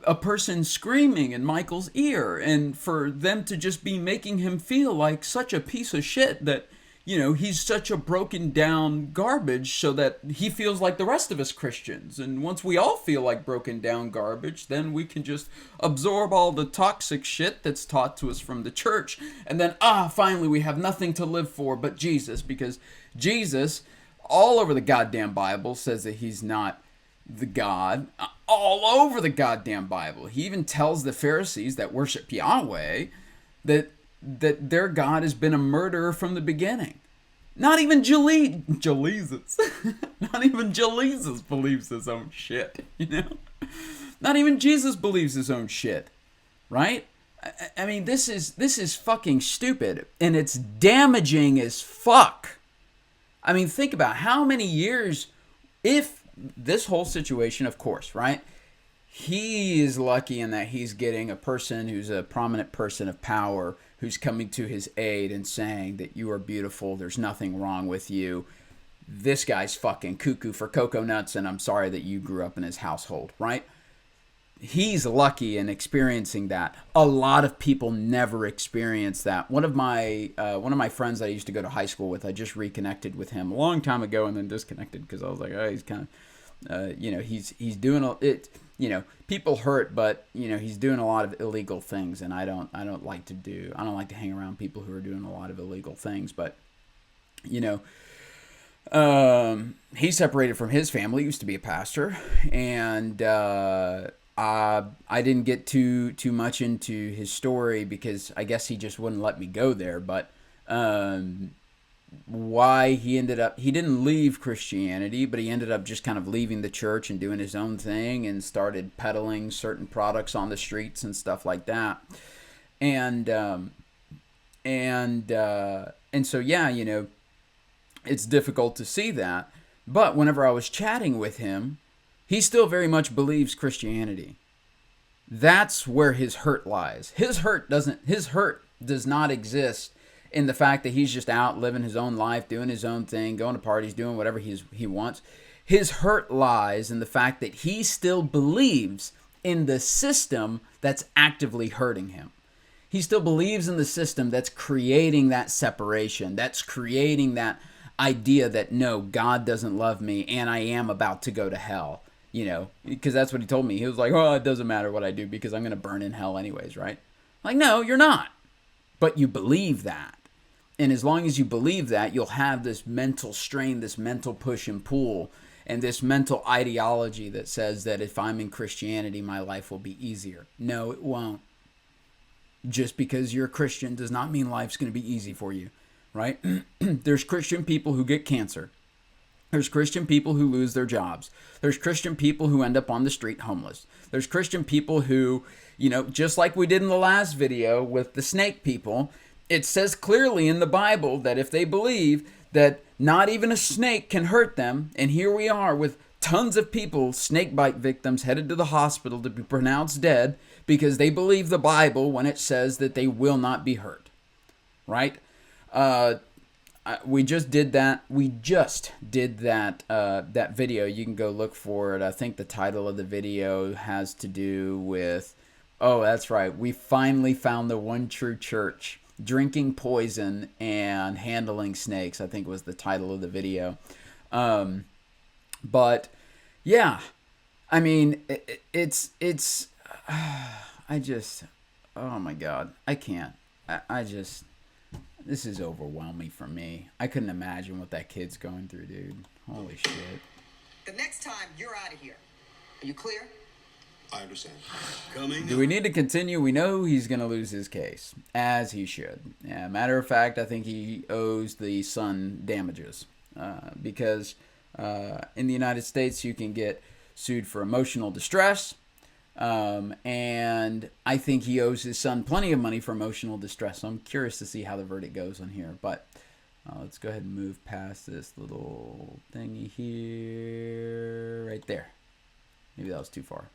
a person screaming in Michael's ear, and for them to just be making him feel like such a piece of shit that he's such a broken down garbage, so that he feels like the rest of us Christians. And once we all feel like broken down garbage, then we can just absorb all the toxic shit that's taught to us from the church. And then, finally we have nothing to live for but Jesus, because Jesus, all over the goddamn Bible, says that he's not the God. All over the goddamn Bible. He even tells the Pharisees that worship Yahweh that their God has been a murderer from the beginning. Not even Jesus. Not even Jesus believes his own shit, Not even Jesus believes his own shit, right? I mean, this is fucking stupid, and it's damaging as fuck. I mean, think about how many years, if this whole situation, of course, right? He is lucky in that he's getting a person who's a prominent person of power who's coming to his aid and saying that you are beautiful, there's nothing wrong with you. This guy's fucking cuckoo for cocoa nuts, and I'm sorry that you grew up in his household, right? He's lucky in experiencing that. A lot of people never experience that. One of my friends I used to go to high school with, I just reconnected with him a long time ago and then disconnected because I was like, oh, he's kind of, he's doing it. People hurt, but he's doing a lot of illegal things, and I don't like to hang around people who are doing a lot of illegal things. But he separated from his family. He used to be a pastor, and I didn't get too much into his story because I guess he just wouldn't let me go there. But why he didn't leave Christianity, but he ended up just kind of leaving the church and doing his own thing and started peddling certain products on the streets and stuff like that. And so, yeah, it's difficult to see that. But whenever I was chatting with him, he still very much believes Christianity. That's where his hurt lies. His hurt does not exist in the fact that he's just out living his own life, doing his own thing, going to parties, doing whatever he wants. His hurt lies in the fact that he still believes in the system that's actively hurting him. He still believes in the system that's creating that separation, that's creating that idea that, no, God doesn't love me and I am about to go to hell, because that's what he told me. He was like, oh, it doesn't matter what I do because I'm going to burn in hell anyways, right? Like, no, you're not. But you believe that. And as long as you believe that, you'll have this mental strain, this mental push and pull, and this mental ideology that says that if I'm in Christianity, my life will be easier. No, it won't. Just because you're a Christian does not mean life's going to be easy for you, right? There's Christian people who get cancer. There's Christian people who lose their jobs. There's Christian people who end up on the street homeless. There's Christian people who, just like we did in the last video with the snake people, it says clearly in the Bible that if they believe that not even a snake can hurt them, and here we are with tons of people, snake bite victims, headed to the hospital to be pronounced dead because they believe the Bible when it says that they will not be hurt, right? We just did that. That video. You can go look for it. I think the title of the video has to do with, oh, that's right. We finally found the one true church. Drinking poison and handling snakes, I think was the title of the video. But yeah, I mean, it's oh my God, I can't. This is overwhelming for me. I couldn't imagine what that kid's going through, dude. Holy shit. The next time you're out of here. Are you clear? I understand. Coming Do we need to continue? We know he's going to lose his case, as he should. Yeah, matter of fact, I think he owes the son damages because in the United States you can get sued for emotional distress, and I think he owes his son plenty of money for emotional distress. So I'm curious to see how the verdict goes on here, but let's go ahead and move past this little thingy here, right there. Maybe that was too far.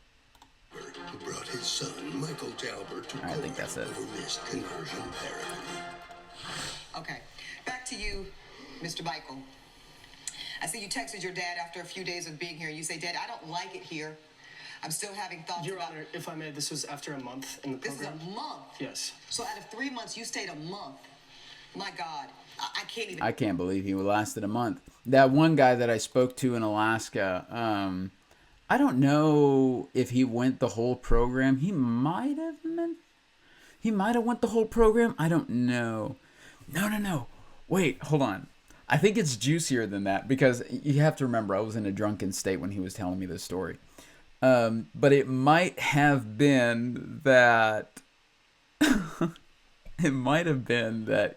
who brought his son, Michael Talbert, to I think that's it. over missed conversion therapy. Okay, back to you, Mr. Michael. I see you texted your dad after a few days of being here. You say, Dad, I don't like it here. I'm still having thoughts Your about Honor, if I may, this was after a month in the This is program. a month. Yes. So out of 3 months, you stayed a month. My God, I can't even. I can't believe he lasted a month. That one guy that I spoke to in Alaska, I don't know if he went the whole program. He might have went the whole program. I don't know. No. Wait, hold on. I think it's juicier than that because you have to remember I was in a drunken state when he was telling me this story. But it might have been that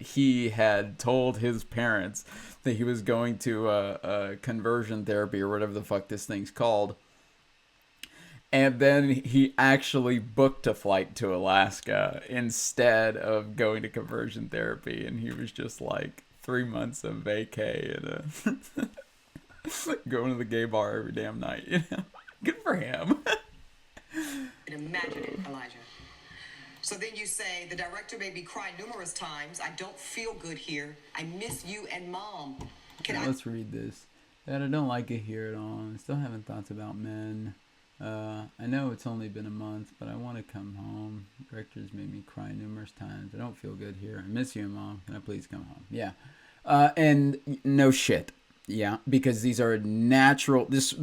he had told his parents that he was going to a conversion therapy or whatever the fuck this thing's called. And then he actually booked a flight to Alaska instead of going to conversion therapy. And he was just like 3 months of vacay and going to the gay bar every damn night. You know? Good for him. Imagine it, Elijah. So then you say, the director made me cry numerous times. I don't feel good here. I miss you and Mom. Let's read this. Dad, I don't like it here at all. I'm still having thoughts about men. I know it's only been a month, but I want to come home. Directors made me cry numerous times. I don't feel good here. I miss you, Mom. Can I please come home? Yeah. And no shit. Yeah, because these are natural. This,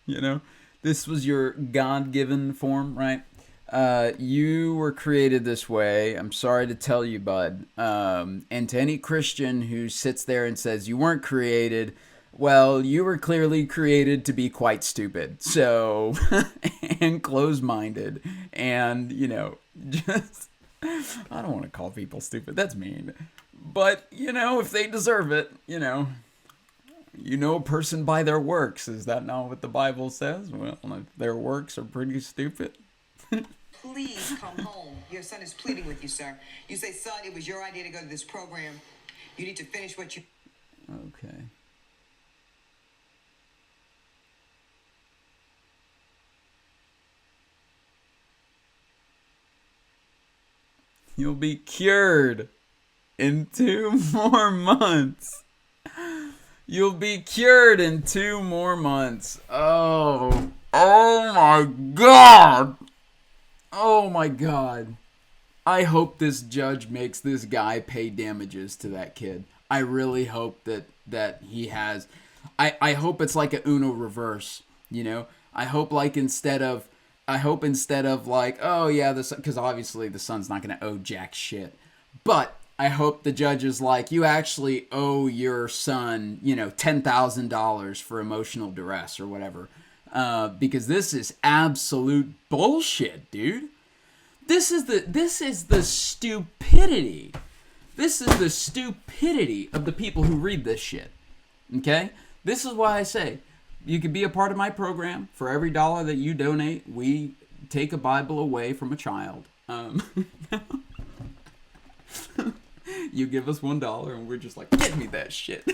you know, this was your God-given form, right? You were created this way. I'm sorry to tell you, bud. And to any Christian who sits there and says you weren't created, well, you were clearly created to be quite stupid. So, and closed-minded. And, you know, just, I don't want to call people stupid. That's mean. But, you know, if they deserve it, you know a person by their works. Is that not what the Bible says? Well, if their works are pretty stupid. Please come home. Your son is pleading with you, sir. You say, son, it was your idea to go to this program. You need to finish what you... Okay. You'll be cured in 2 more months. You'll be cured in 2 more months. Oh my God. Oh my God. I hope this judge makes this guy pay damages to that kid. I really hope that he has. I hope it's like a Uno reverse, you know? I hope instead of like, oh yeah, because obviously the son's not going to owe jack shit. But I hope the judge is like, you actually owe your son, $10,000 for emotional duress or whatever. Because this is absolute bullshit, dude. This is the stupidity. This is the stupidity of the people who read this shit. Okay? This is why I say, you can be a part of my program. For every dollar that you donate, we take a Bible away from a child. You give us $1 and we're just like, get me that shit.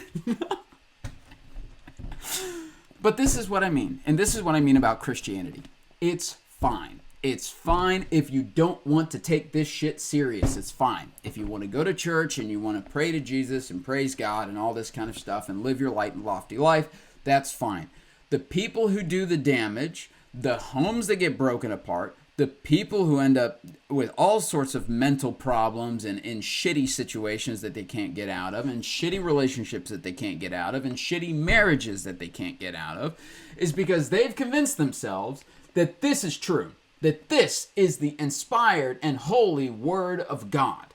But this is what I mean. And this is what I mean about Christianity. It's fine. It's fine if you don't want to take this shit serious. It's fine. If you want to go to church and you want to pray to Jesus and praise God and all this kind of stuff and live your light and lofty life, that's fine. The people who do the damage, the homes that get broken apart, the people who end up with all sorts of mental problems and in shitty situations that they can't get out of, and shitty relationships that they can't get out of, and shitty marriages that they can't get out of, is because they've convinced themselves that this is true. That this is the inspired and holy Word of God.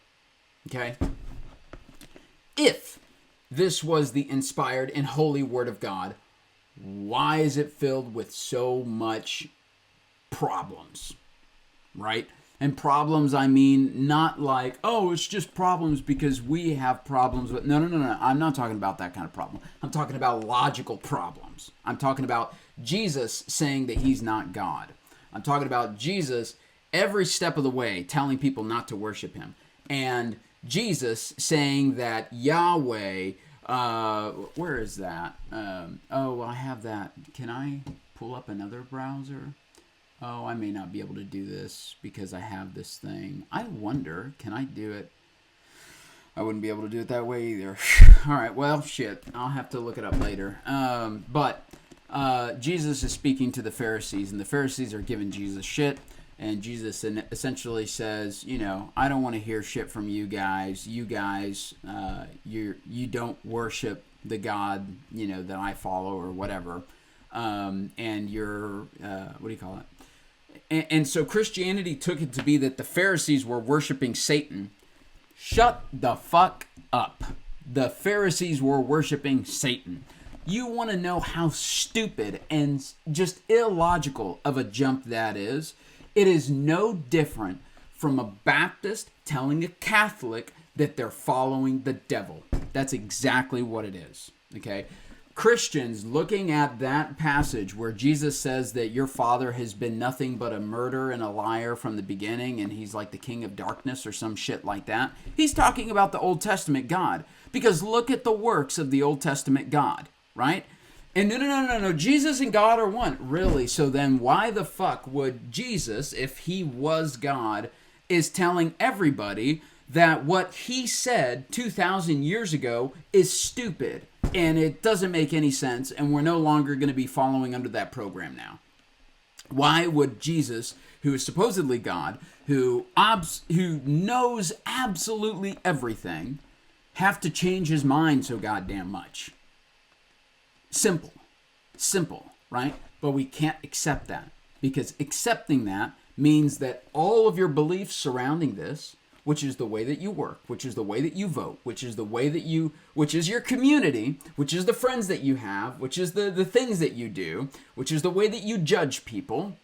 Okay? If this was the inspired and holy Word of God, why is it filled with so much problems, right? And problems, I mean, not like, oh, it's just problems because we have problems with, no. I'm not talking about that kind of problem. I'm talking about logical problems. I'm talking about Jesus saying that he's not God. I'm talking about Jesus every step of the way telling people not to worship him. And Jesus saying that Yahweh, where is that? Oh, I have that. Can I pull up another browser? Oh, I may not be able to do this because I have this thing. I wonder, can I do it? I wouldn't be able to do it that way either. All right, well, shit. I'll have to look it up later. But Jesus is speaking to the Pharisees, and the Pharisees are giving Jesus shit. And Jesus essentially says, you know, I don't want to hear shit from you guys. You guys, you don't worship the God, you know, that I follow or whatever. And you're, what do you call it? And so Christianity took it to be that the Pharisees were worshiping Satan. Shut the fuck up. The Pharisees were worshiping Satan. You want to know how stupid and just illogical of a jump that is? It is no different from a Baptist telling a Catholic that they're following the devil. That's exactly what it is. Okay? Christians looking at that passage where Jesus says that your father has been nothing but a murderer and a liar from the beginning and he's like the king of darkness or some shit like that. He's talking about the Old Testament God. Because look at the works of the Old Testament God, right? And no, Jesus and God are one. Really? So then why the fuck would Jesus, if he was God, is telling everybody that what he said 2,000 years ago is stupid and it doesn't make any sense and we're no longer going to be following under that program now? Why would Jesus, who is supposedly God, who knows absolutely everything, have to change his mind so goddamn much? Simple, right? But we can't accept that, because accepting that means that all of your beliefs surrounding this, which is the way that you work, which is the way that you vote, which is the way that you, which is your community, which is the friends that you have, which is the things that you do, which is the way that you judge people,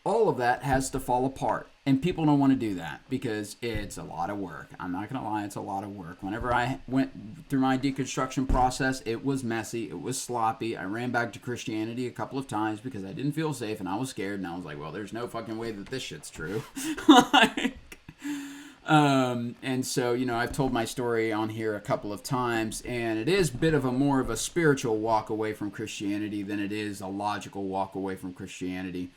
all of that has to fall apart. And people don't want to do that because it's a lot of work. I'm not going to lie, it's a lot of work. Whenever I went through my deconstruction process, it was messy, it was sloppy. I ran back to Christianity a couple of times because I didn't feel safe and I was scared. And I was like, well, there's no fucking way that this shit's true. And so, you know, I've told my story on here a couple of times, and it is a bit of a more of a spiritual walk away from Christianity than it is a logical walk away from Christianity.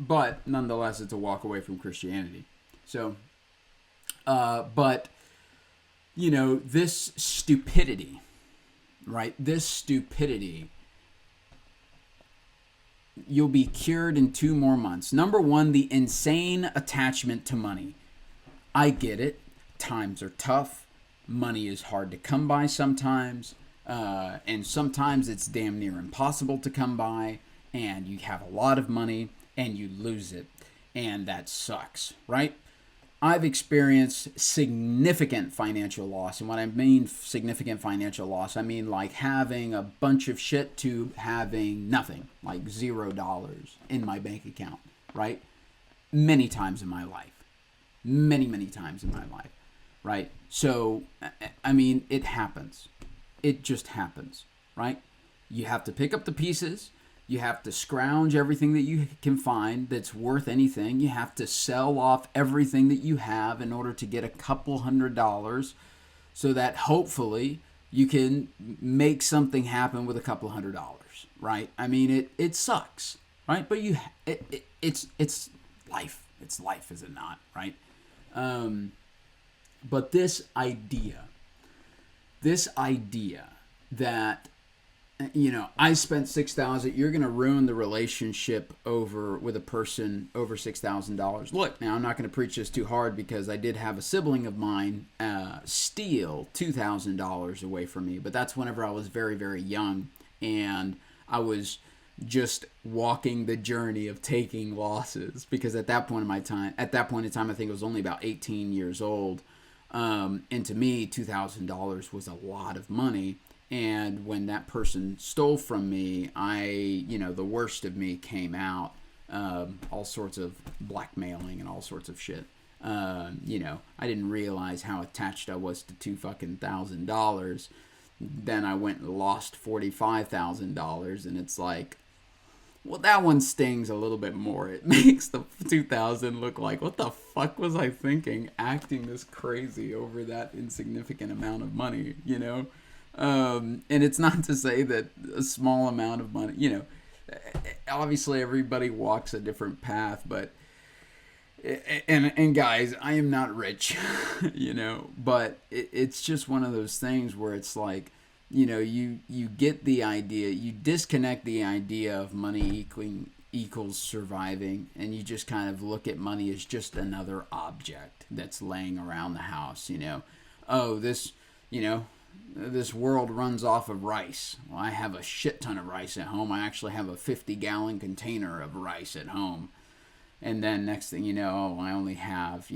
But nonetheless, it's a walk away from Christianity. So, but, you know, this stupidity, right? This stupidity, you'll be cured in 2 more months. Number one, the insane attachment to money. I get it. Times are tough. Money is hard to come by sometimes. And sometimes it's damn near impossible to come by. And you have a lot of money and you lose it. And that sucks, right? I've experienced significant financial loss. And when I mean significant financial loss, I mean like having a bunch of shit to having nothing, like $0 in my bank account, right? Many times in my life. Many times in my life, right? So, I mean, it happens. It just happens, right? You have to pick up the pieces. You have to scrounge everything that you can find that's worth anything. You have to sell off everything that you have in order to get a couple $100 so that hopefully you can make something happen with a couple $100, right? I mean, it sucks, right? But it's life. It's life, is it not, right? But this idea that, you know, I spent $6,000, you're going to ruin the relationship with a person over $6,000. Look, now I'm not going to preach this too hard because I did have a sibling of mine steal $2,000 away from me, but that's whenever I was very, very young and I was just walking the journey of taking losses, because at that point in time, I think I was only about 18 years old. And to me, $2,000 was a lot of money. And when that person stole from me, the worst of me came out. All sorts of blackmailing and all sorts of shit. I didn't realize how attached I was to $2,000. Then I went and lost $45,000, and it's like, well, that one stings a little bit more. It makes the 2,000 look like, what the fuck was I thinking, acting this crazy over that insignificant amount of money, And it's not to say that a small amount of money, obviously everybody walks a different path, but and guys, I am not rich, but it's just one of those things where it's like, you get the idea, you disconnect the idea of money equals surviving, and you just kind of look at money as just another object that's laying around the house, Oh, this world runs off of rice. Well, I have a shit ton of rice at home. I actually have a 50-gallon container of rice at home. And then next thing you know, I only have,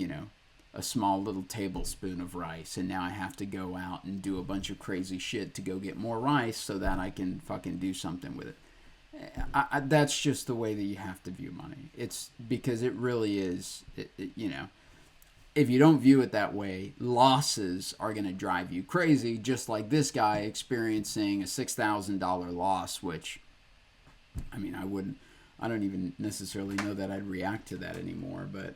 a small little tablespoon of rice. And now I have to go out and do a bunch of crazy shit to go get more rice so that I can fucking do something with it. That's just the way that you have to view money. It's because it really is, if you don't view it that way, losses are going to drive you crazy, just like this guy experiencing a $6,000 loss, which, I don't even necessarily know that I'd react to that anymore, but,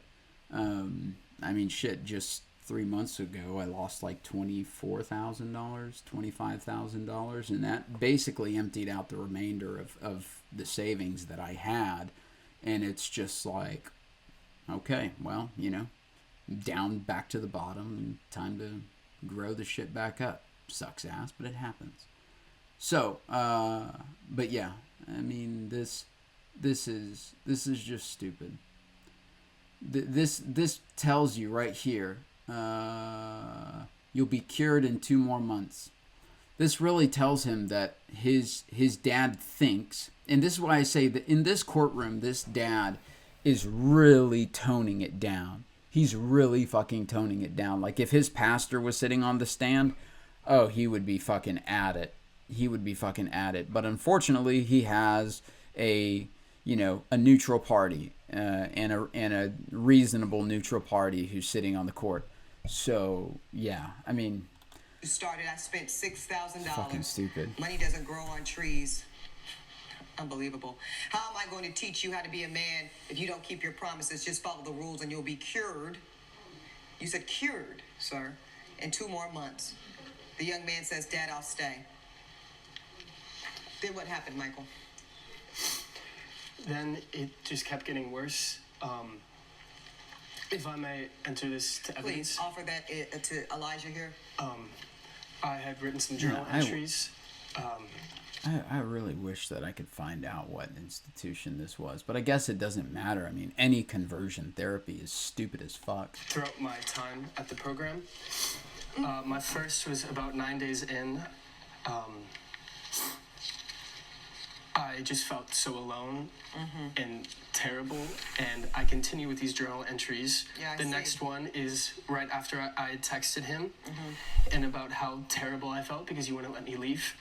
just 3 months ago, I lost like $24,000, $25,000, and that basically emptied out the remainder of the savings that I had, and it's just like, okay, well, down back to the bottom, and time to grow the shit back up. Sucks ass, but it happens. So, but yeah, this is just stupid. This tells you right here, you'll be cured in 2 more months. This really tells him that his dad thinks, and this is why I say that in this courtroom, this dad is really toning it down. He's really fucking toning it down. Like, if his pastor was sitting on the stand, oh, he would be fucking at it. But unfortunately, he has a neutral party, and a reasonable neutral party who's sitting on the court. So, yeah, Started, I spent $6,000. Fucking stupid. Money doesn't grow on trees. Unbelievable. How am I going to teach you how to be a man if you don't keep your promises? Just follow the rules and you'll be cured. You said cured, sir, in 2 more months. The young man says, Dad, I'll stay. Then what happened, Michael? Then it just kept getting worse. If I may enter this to evidence. Please offer that to Elijah here. I had written some journal entries. I really wish that I could find out what institution this was, but I guess it doesn't matter. Any conversion therapy is stupid as fuck. Throughout my time at the program, my first was about 9 days in. I just felt so alone and terrible, and I continue with these journal entries. Yeah, the next one is right after I had texted him and about how terrible I felt because he wouldn't let me leave.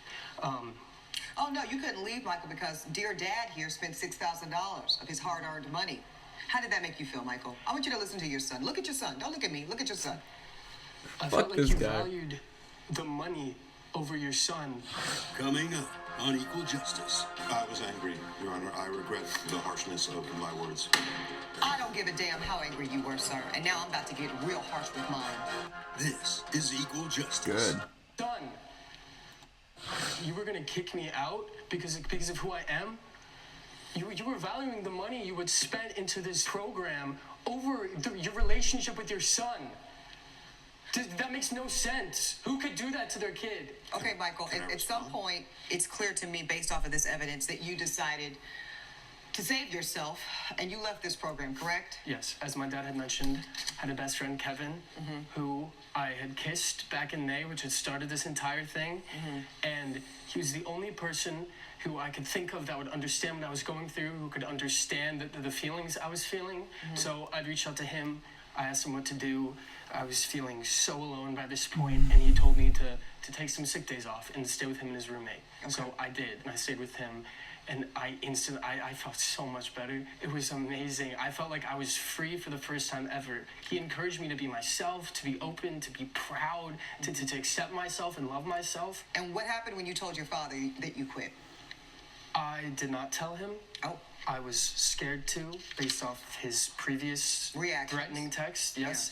Oh, no, you couldn't leave, Michael, because dear Dad here spent $6,000 of his hard-earned money. How did that make you feel, Michael? I want you to listen to your son. Look at your son. Don't look at me. Look at your son. I felt like you valued the money over your son. Coming up on Equal Justice. I was angry, Your Honor. I regret the harshness of my words. I don't give a damn how angry you were, sir. And now I'm about to get real harsh with mine. This is Equal Justice. Good. Son, you were gonna kick me out because of who I am? You were valuing the money you would spend into this program over your relationship with your son. That makes no sense. Who could do that to their kid? Okay, Michael, at some point, it's clear to me, based off of this evidence, that you decided to save yourself, and you left this program, correct? Yes, as my dad had mentioned, I had a best friend, Kevin, who I had kissed back in May, which had started this entire thing, and he was the only person who I could think of that would understand what I was going through, who could understand the feelings I was feeling. So I'd reach out to him, I asked him what to do. I was feeling so alone by this point, and he told me to take some sick days off and stay with him and his roommate. Okay. So I did, and I stayed with him, and I felt so much better. It was amazing. I felt like I was free for the first time ever. He encouraged me to be myself, to be open, to be proud, to accept myself and love myself. And what happened when you told your father that you quit? I did not tell him. Oh. I was scared to, based off his previous Reactions. threatening text. Yes.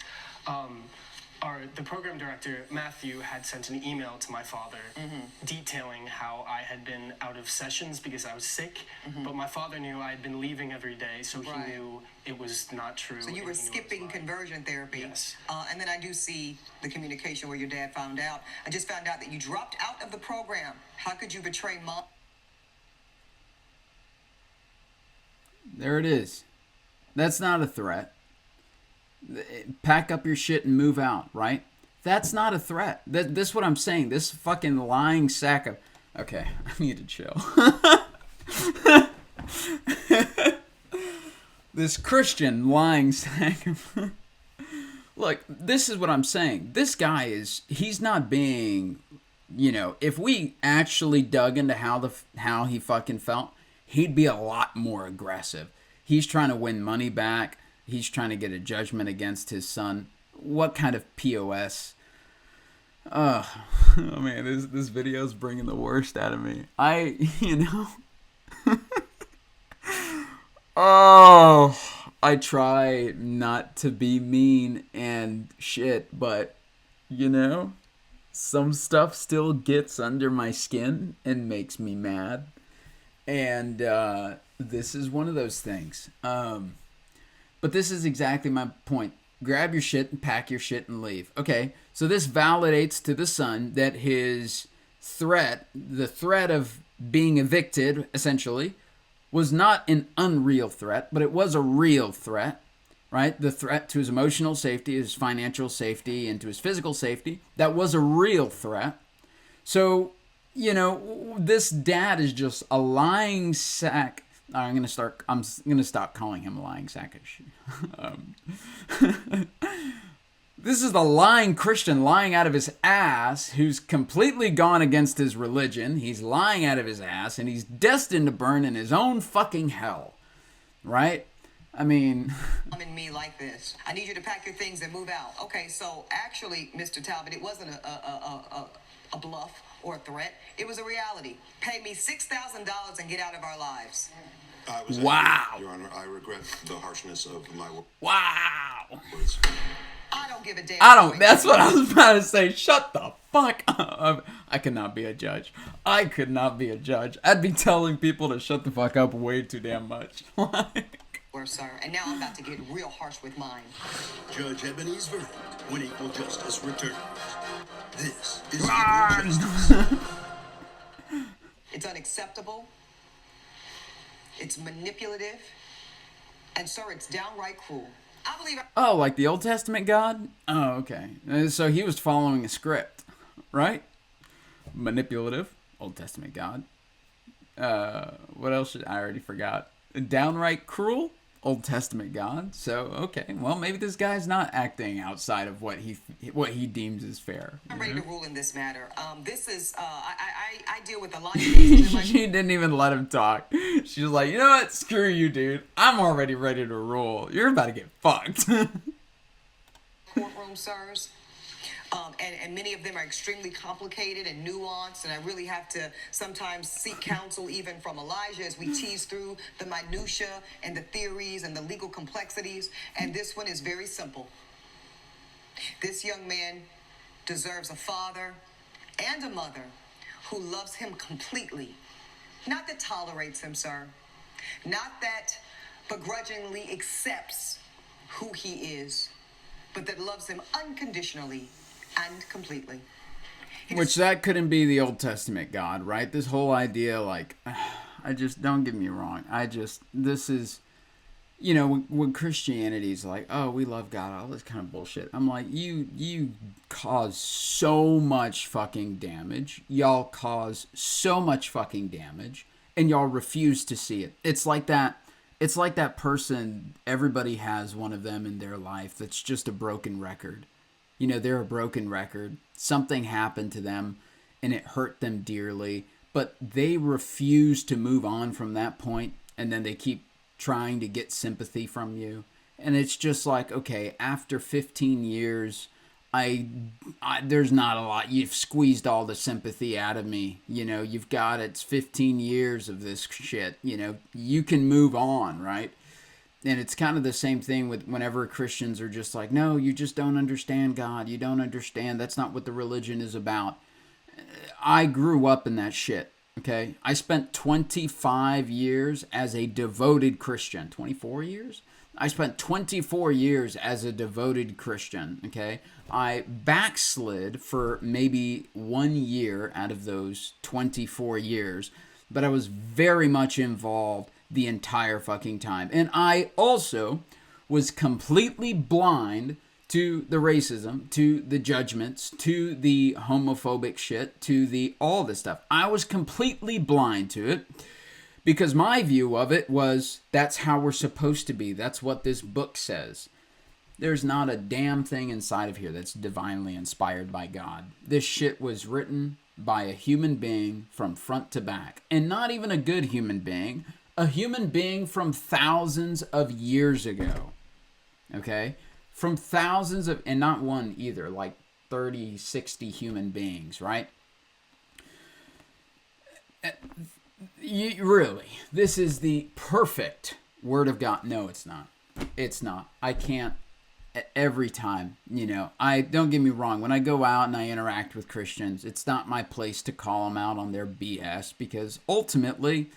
The program director, Matthew, had sent an email to my father detailing how I had been out of sessions because I was sick. But my father knew I had been leaving every day, so he Right. knew it was not true. So you and were he knew I was skipping lying. conversion therapy. Yes. And then I do see the communication where your dad found out. I just found out that you dropped out of the program. How could you betray mom? There it is. That's not a threat. Pack up your shit and move out, right? That's not a threat. This is what I'm saying. This fucking lying sack of... Okay, I need to chill. This Christian lying sack of... Look, this is what I'm saying. This guy is... He's not being... You know, if we actually dug into how he fucking felt, he'd be a lot more aggressive. He's trying to win money back. He's trying to get a judgment against his son. What kind of POS? Oh man, this video is bringing the worst out of me. I try not to be mean and shit, but, some stuff still gets under my skin and makes me mad. And this is one of those things. But this is exactly my point. Grab your shit and pack your shit and leave. Okay, so this validates to the son that his threat, the threat of being evicted, essentially, was not an unreal threat, but it was a real threat, right? The threat to his emotional safety, his financial safety, and to his physical safety, that was a real threat. So, this dad is just a lying sack. I'm gonna stop calling him a lying sack of shit. This is the lying Christian lying out of his ass who's completely gone against his religion. He's lying out of his ass and he's destined to burn in his own fucking hell. Right? I mean... Mom and me like this. I need you to pack your things and move out. Okay, so actually, Mr. Talbot, it wasn't a bluff or a threat. It was a reality. Pay me $6,000 and get out of our lives. Wow. Your Honor, I regret the harshness of my Wow. words. I don't give a damn. That's what I was about to say. Shut the fuck up. I could not be a judge. I could not be a judge. I'd be telling people to shut the fuck up way too damn much. Sir, and now I'm about to get real harsh with mine. Judge Ebony's verdict when equal justice returns. This is equal justice. It's unacceptable. It's manipulative. And, sir, it's downright cruel. I believe... Oh, like the Old Testament God? Oh, okay. So he was following a script, right? Manipulative, Old Testament God. What else? I already forgot. Downright cruel, Old Testament God. So, okay. Well, maybe this guy's not acting outside of what he deems is fair. I'm ready to rule in this matter. This is... I deal with a lot of cases in my... She didn't even let him talk. She was like, you know what? Screw you, dude. I'm already ready to rule. You're about to get fucked. Courtroom, sirs. And many of them are extremely complicated and nuanced, and I really have to sometimes seek counsel even from Elijah as we tease through the minutia and the theories and the legal complexities. And this one is very simple. This young man deserves a father and a mother who loves him completely. Not that tolerates him, sir. Not that begrudgingly accepts who he is, but that loves him unconditionally and completely. Which that couldn't be the Old Testament God, right? This whole idea, like, don't get me wrong. This is, when Christianity's like, oh, we love God, all this kind of bullshit. I'm like, you cause so much fucking damage. Y'all cause so much fucking damage, and y'all refuse to see it. It's like that person, everybody has one of them in their life that's just a broken record. You know, they're a broken record. Something happened to them and it hurt them dearly, but they refuse to move on from that point, and then they keep trying to get sympathy from you. And it's just like, okay, after 15 years, there's not a lot. You've squeezed all the sympathy out of me. You know, you've got, it's 15 years of this shit. You know, you can move on, right? And it's kind of the same thing with whenever Christians are just like, no, you just don't understand God. You don't understand. That's not what the religion is about. I grew up in that shit, okay? I spent 25 years as a devoted Christian. 24 years? I spent 24 years as a devoted Christian, okay? I backslid for maybe 1 year out of those 24 years, but I was very much involved the entire fucking time. And I also was completely blind to the racism, to the judgments, to the homophobic shit, to the all this stuff. I was completely blind to it because my view of it was that's how we're supposed to be. That's what this book says. There's not a damn thing inside of here that's divinely inspired by God. This shit was written by a human being from front to back. And not even a good human being. A human being from thousands of years ago. Okay? From thousands of, and not one either, like 30, 60 human beings, right? Really, this is the perfect word of God. No, it's not. It's not. I can't, every time, you know, don't get me wrong. When I go out and I interact with Christians, it's not my place to call them out on their BS, because ultimately,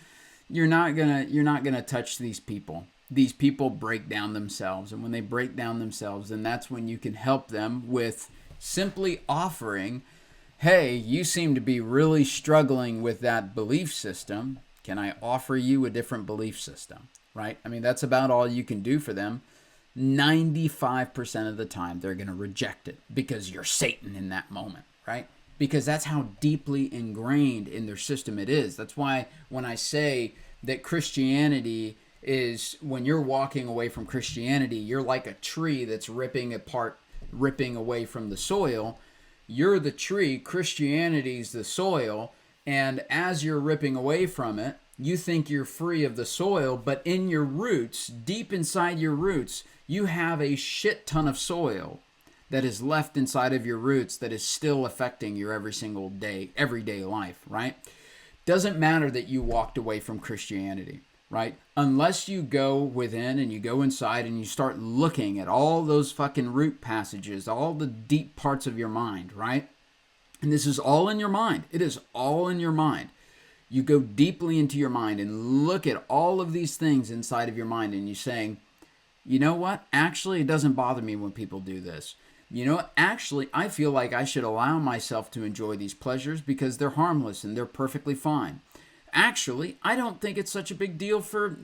you're not gonna touch these people. These people break down themselves, and when they break down themselves, then that's when you can help them with simply offering, hey, you seem to be really struggling with that belief system. Can I offer you a different belief system? Right? I mean, that's about all you can do for them. 95% of the time, they're going to reject it because you're Satan in that moment, right? Because that's how deeply ingrained in their system it is. That's why when I say that Christianity is, when you're walking away from Christianity, you're like a tree that's ripping away from the soil. You're the tree, Christianity's the soil, and as you're ripping away from it, you think you're free of the soil, but in your roots, deep inside your roots, you have a shit ton of soil that is left inside of your roots that is still affecting your everyday life, right? Doesn't matter that you walked away from Christianity, right? Unless you go within and you go inside and you start looking at all those fucking root passages, all the deep parts of your mind, right? And this is all in your mind. It is all in your mind. You go deeply into your mind and look at all of these things inside of your mind, and you're saying, you know what? Actually, it doesn't bother me when people do this. You know what? Actually, I feel like I should allow myself to enjoy these pleasures because they're harmless and they're perfectly fine. Actually, I don't think it's such a big deal for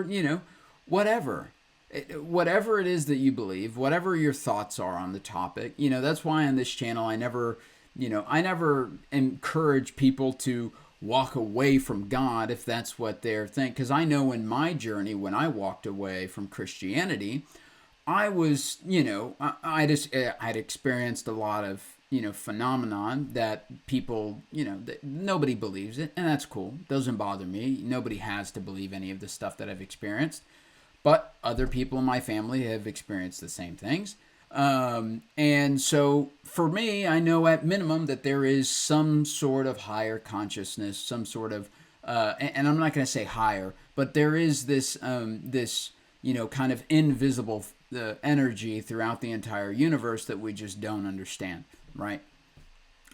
you know, whatever it is that you believe, whatever your thoughts are on the topic. You know, that's why on this channel I never encourage people to walk away from God if that's what they're thinking. Because I know in my journey, when I walked away from Christianity, I was, you know, I'd experienced a lot of, you know, phenomenon that people, you know, that nobody believes it, and that's cool. Doesn't bother me. Nobody has to believe any of the stuff that I've experienced, but other people in my family have experienced the same things. And so for me, I know at minimum that there is some sort of higher consciousness, some sort of, and I'm not going to say higher, but there is this, you know, kind of invisible energy throughout the entire universe that we just don't understand, right?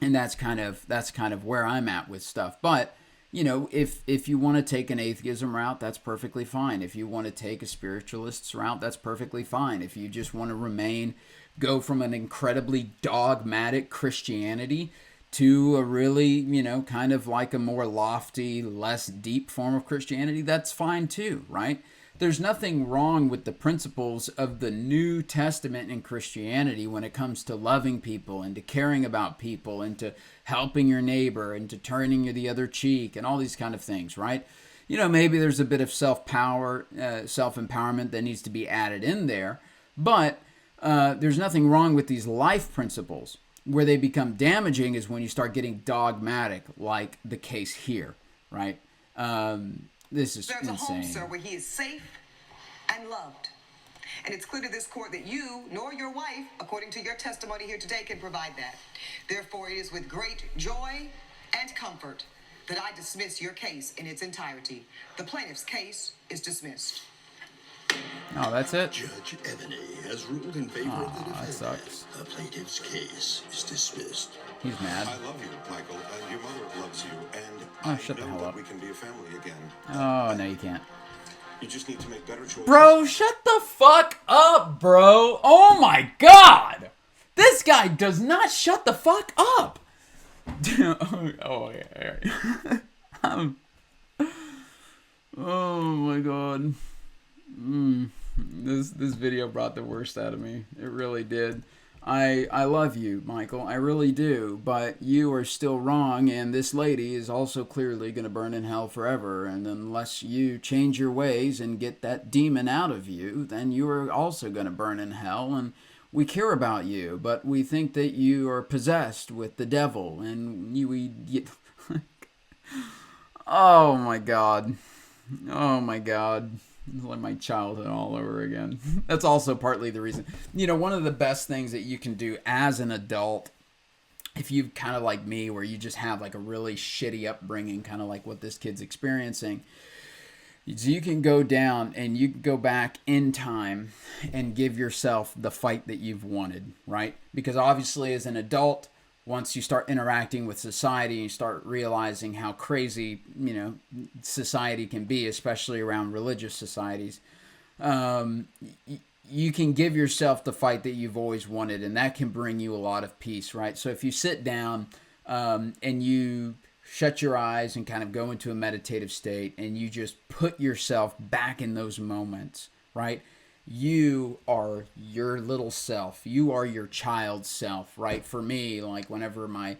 And that's kind of where I'm at with stuff. But you know, if you want to take an atheism route, that's perfectly fine. If you want to take a spiritualist's route, that's perfectly fine. If you just want to go from an incredibly dogmatic Christianity to a really, you know, kind of like a more lofty, less deep form of Christianity, that's fine too, right? There's nothing wrong with the principles of the New Testament in Christianity when it comes to loving people and to caring about people and to helping your neighbor and to turning the other cheek and all these kind of things, right? You know, maybe there's a bit of self-empowerment that needs to be added in there, but there's nothing wrong with these life principles. Where they become damaging is when you start getting dogmatic, like the case here, right? This is There's insane. a home, sir, where he is safe and loved. And it's clear to this court that you, nor your wife, according to your testimony here today, can provide that. Therefore, it is with great joy and comfort that I dismiss your case in its entirety. The plaintiff's case is dismissed. Oh, that's it? Judge Ebony has ruled in favor of the that defendant. sucks. The plaintiff's case is dismissed. He's mad. I love you, Michael, and your mother loves you, and Oh, shut the I hell know up. that we can be a family again. Oh, no, you can't. You just need to make better choices. Bro, shut the fuck up, bro. Oh my god. This guy does not shut the fuck up. Oh, yeah. Oh my god. This video brought the worst out of me. It really did. I love you, Michael. I really do. But you are still wrong, and this lady is also clearly going to burn in hell forever. And unless you change your ways and get that demon out of you, then you are also going to burn in hell. And we care about you, but we think that you are possessed with the devil. And oh my god. Oh my god. It's like my childhood all over again. That's also partly the reason. You know, one of the best things that you can do as an adult, if you kind of like me, where you just have like a really shitty upbringing, kind of like what this kid's experiencing, is you can go down and you can go back in time and give yourself the fight that you've wanted, right? Because obviously as an adult, once you start interacting with society, you start realizing how crazy, you know, society can be, especially around religious societies. You can give yourself the fight that you've always wanted, and that can bring you a lot of peace, right? So if you sit down and you shut your eyes and kind of go into a meditative state, and you just put yourself back in those moments, right? You are your little self. You are your child self, right? For me, like whenever my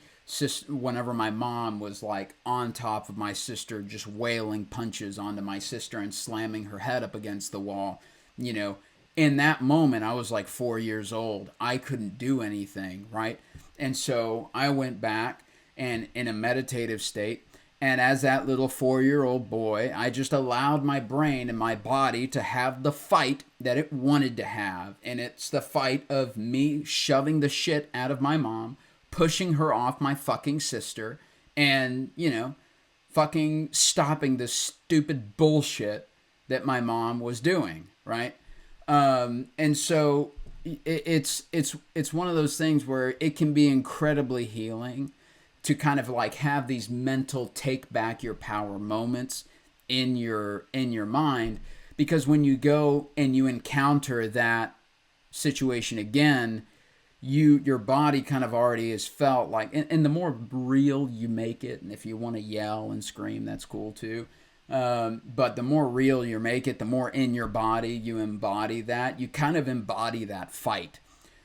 mom was like on top of my sister, just wailing punches onto my sister and slamming her head up against the wall, you know, in that moment, I was like 4 years old. I couldn't do anything, right? And so I went back and in a meditative state, and as that little 4-year-old boy, I just allowed my brain and my body to have the fight that it wanted to have. And it's the fight of me shoving the shit out of my mom, pushing her off my fucking sister, and, you know, fucking stopping this stupid bullshit that my mom was doing, right? And so it's one of those things where it can be incredibly healing to kind of like have these mental take back your power moments in your mind, because when you go and you encounter that situation again, your body kind of already has felt like, and the more real you make it, and if you want to yell and scream, that's cool too, but the more real you make it, the more in your body you embody that, you kind of embody that fight.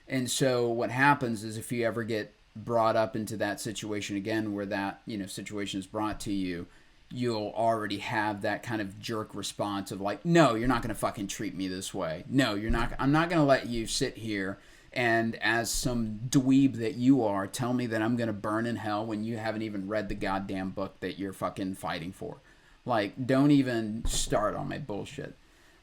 And so what happens is if you ever get brought up into that situation again, where that, you know, situation is brought to you, you'll already have that kind of jerk response of like, no, you're not going to fucking treat me this way. No, you're not. I'm not going to let you sit here and, as some dweeb that you are, tell me that I'm going to burn in hell when you haven't even read the goddamn book that you're fucking fighting for. Like, don't even start on my bullshit.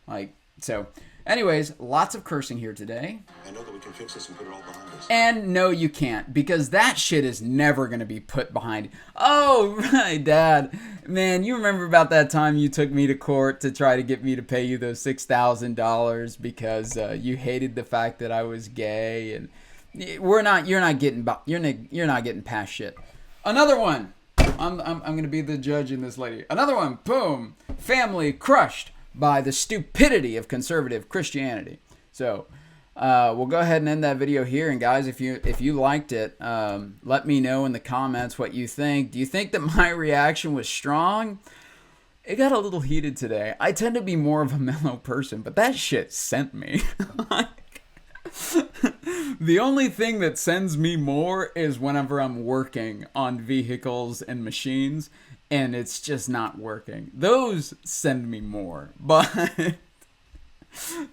Like, so anyways, lots of cursing here today. I know that we can fix this and put it all behind us. And no, you can't, because that shit is never going to be put behind. Oh, right, Dad. Man, you remember about that time you took me to court to try to get me to pay you those $6,000 because you hated the fact that I was gay, and you're not getting past shit. Another one. I'm going to be the judge in this lady. Another one. Boom. Family crushed by the stupidity of conservative Christianity. So we'll go ahead and end that video here. And guys, if you liked it, let me know in the comments what you think. Do you think that my reaction was strong? It got a little heated today. I tend to be more of a mellow person, but that shit sent me. The only thing that sends me more is whenever I'm working on vehicles and machines and it's just not working. Those send me more. But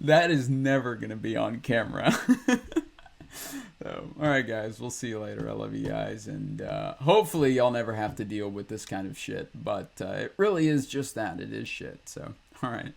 That is never going to be on camera. So, all right, guys, we'll see you later. I love you guys, and hopefully y'all never have to deal with this kind of shit, but it really is just that. It is shit. So, all right.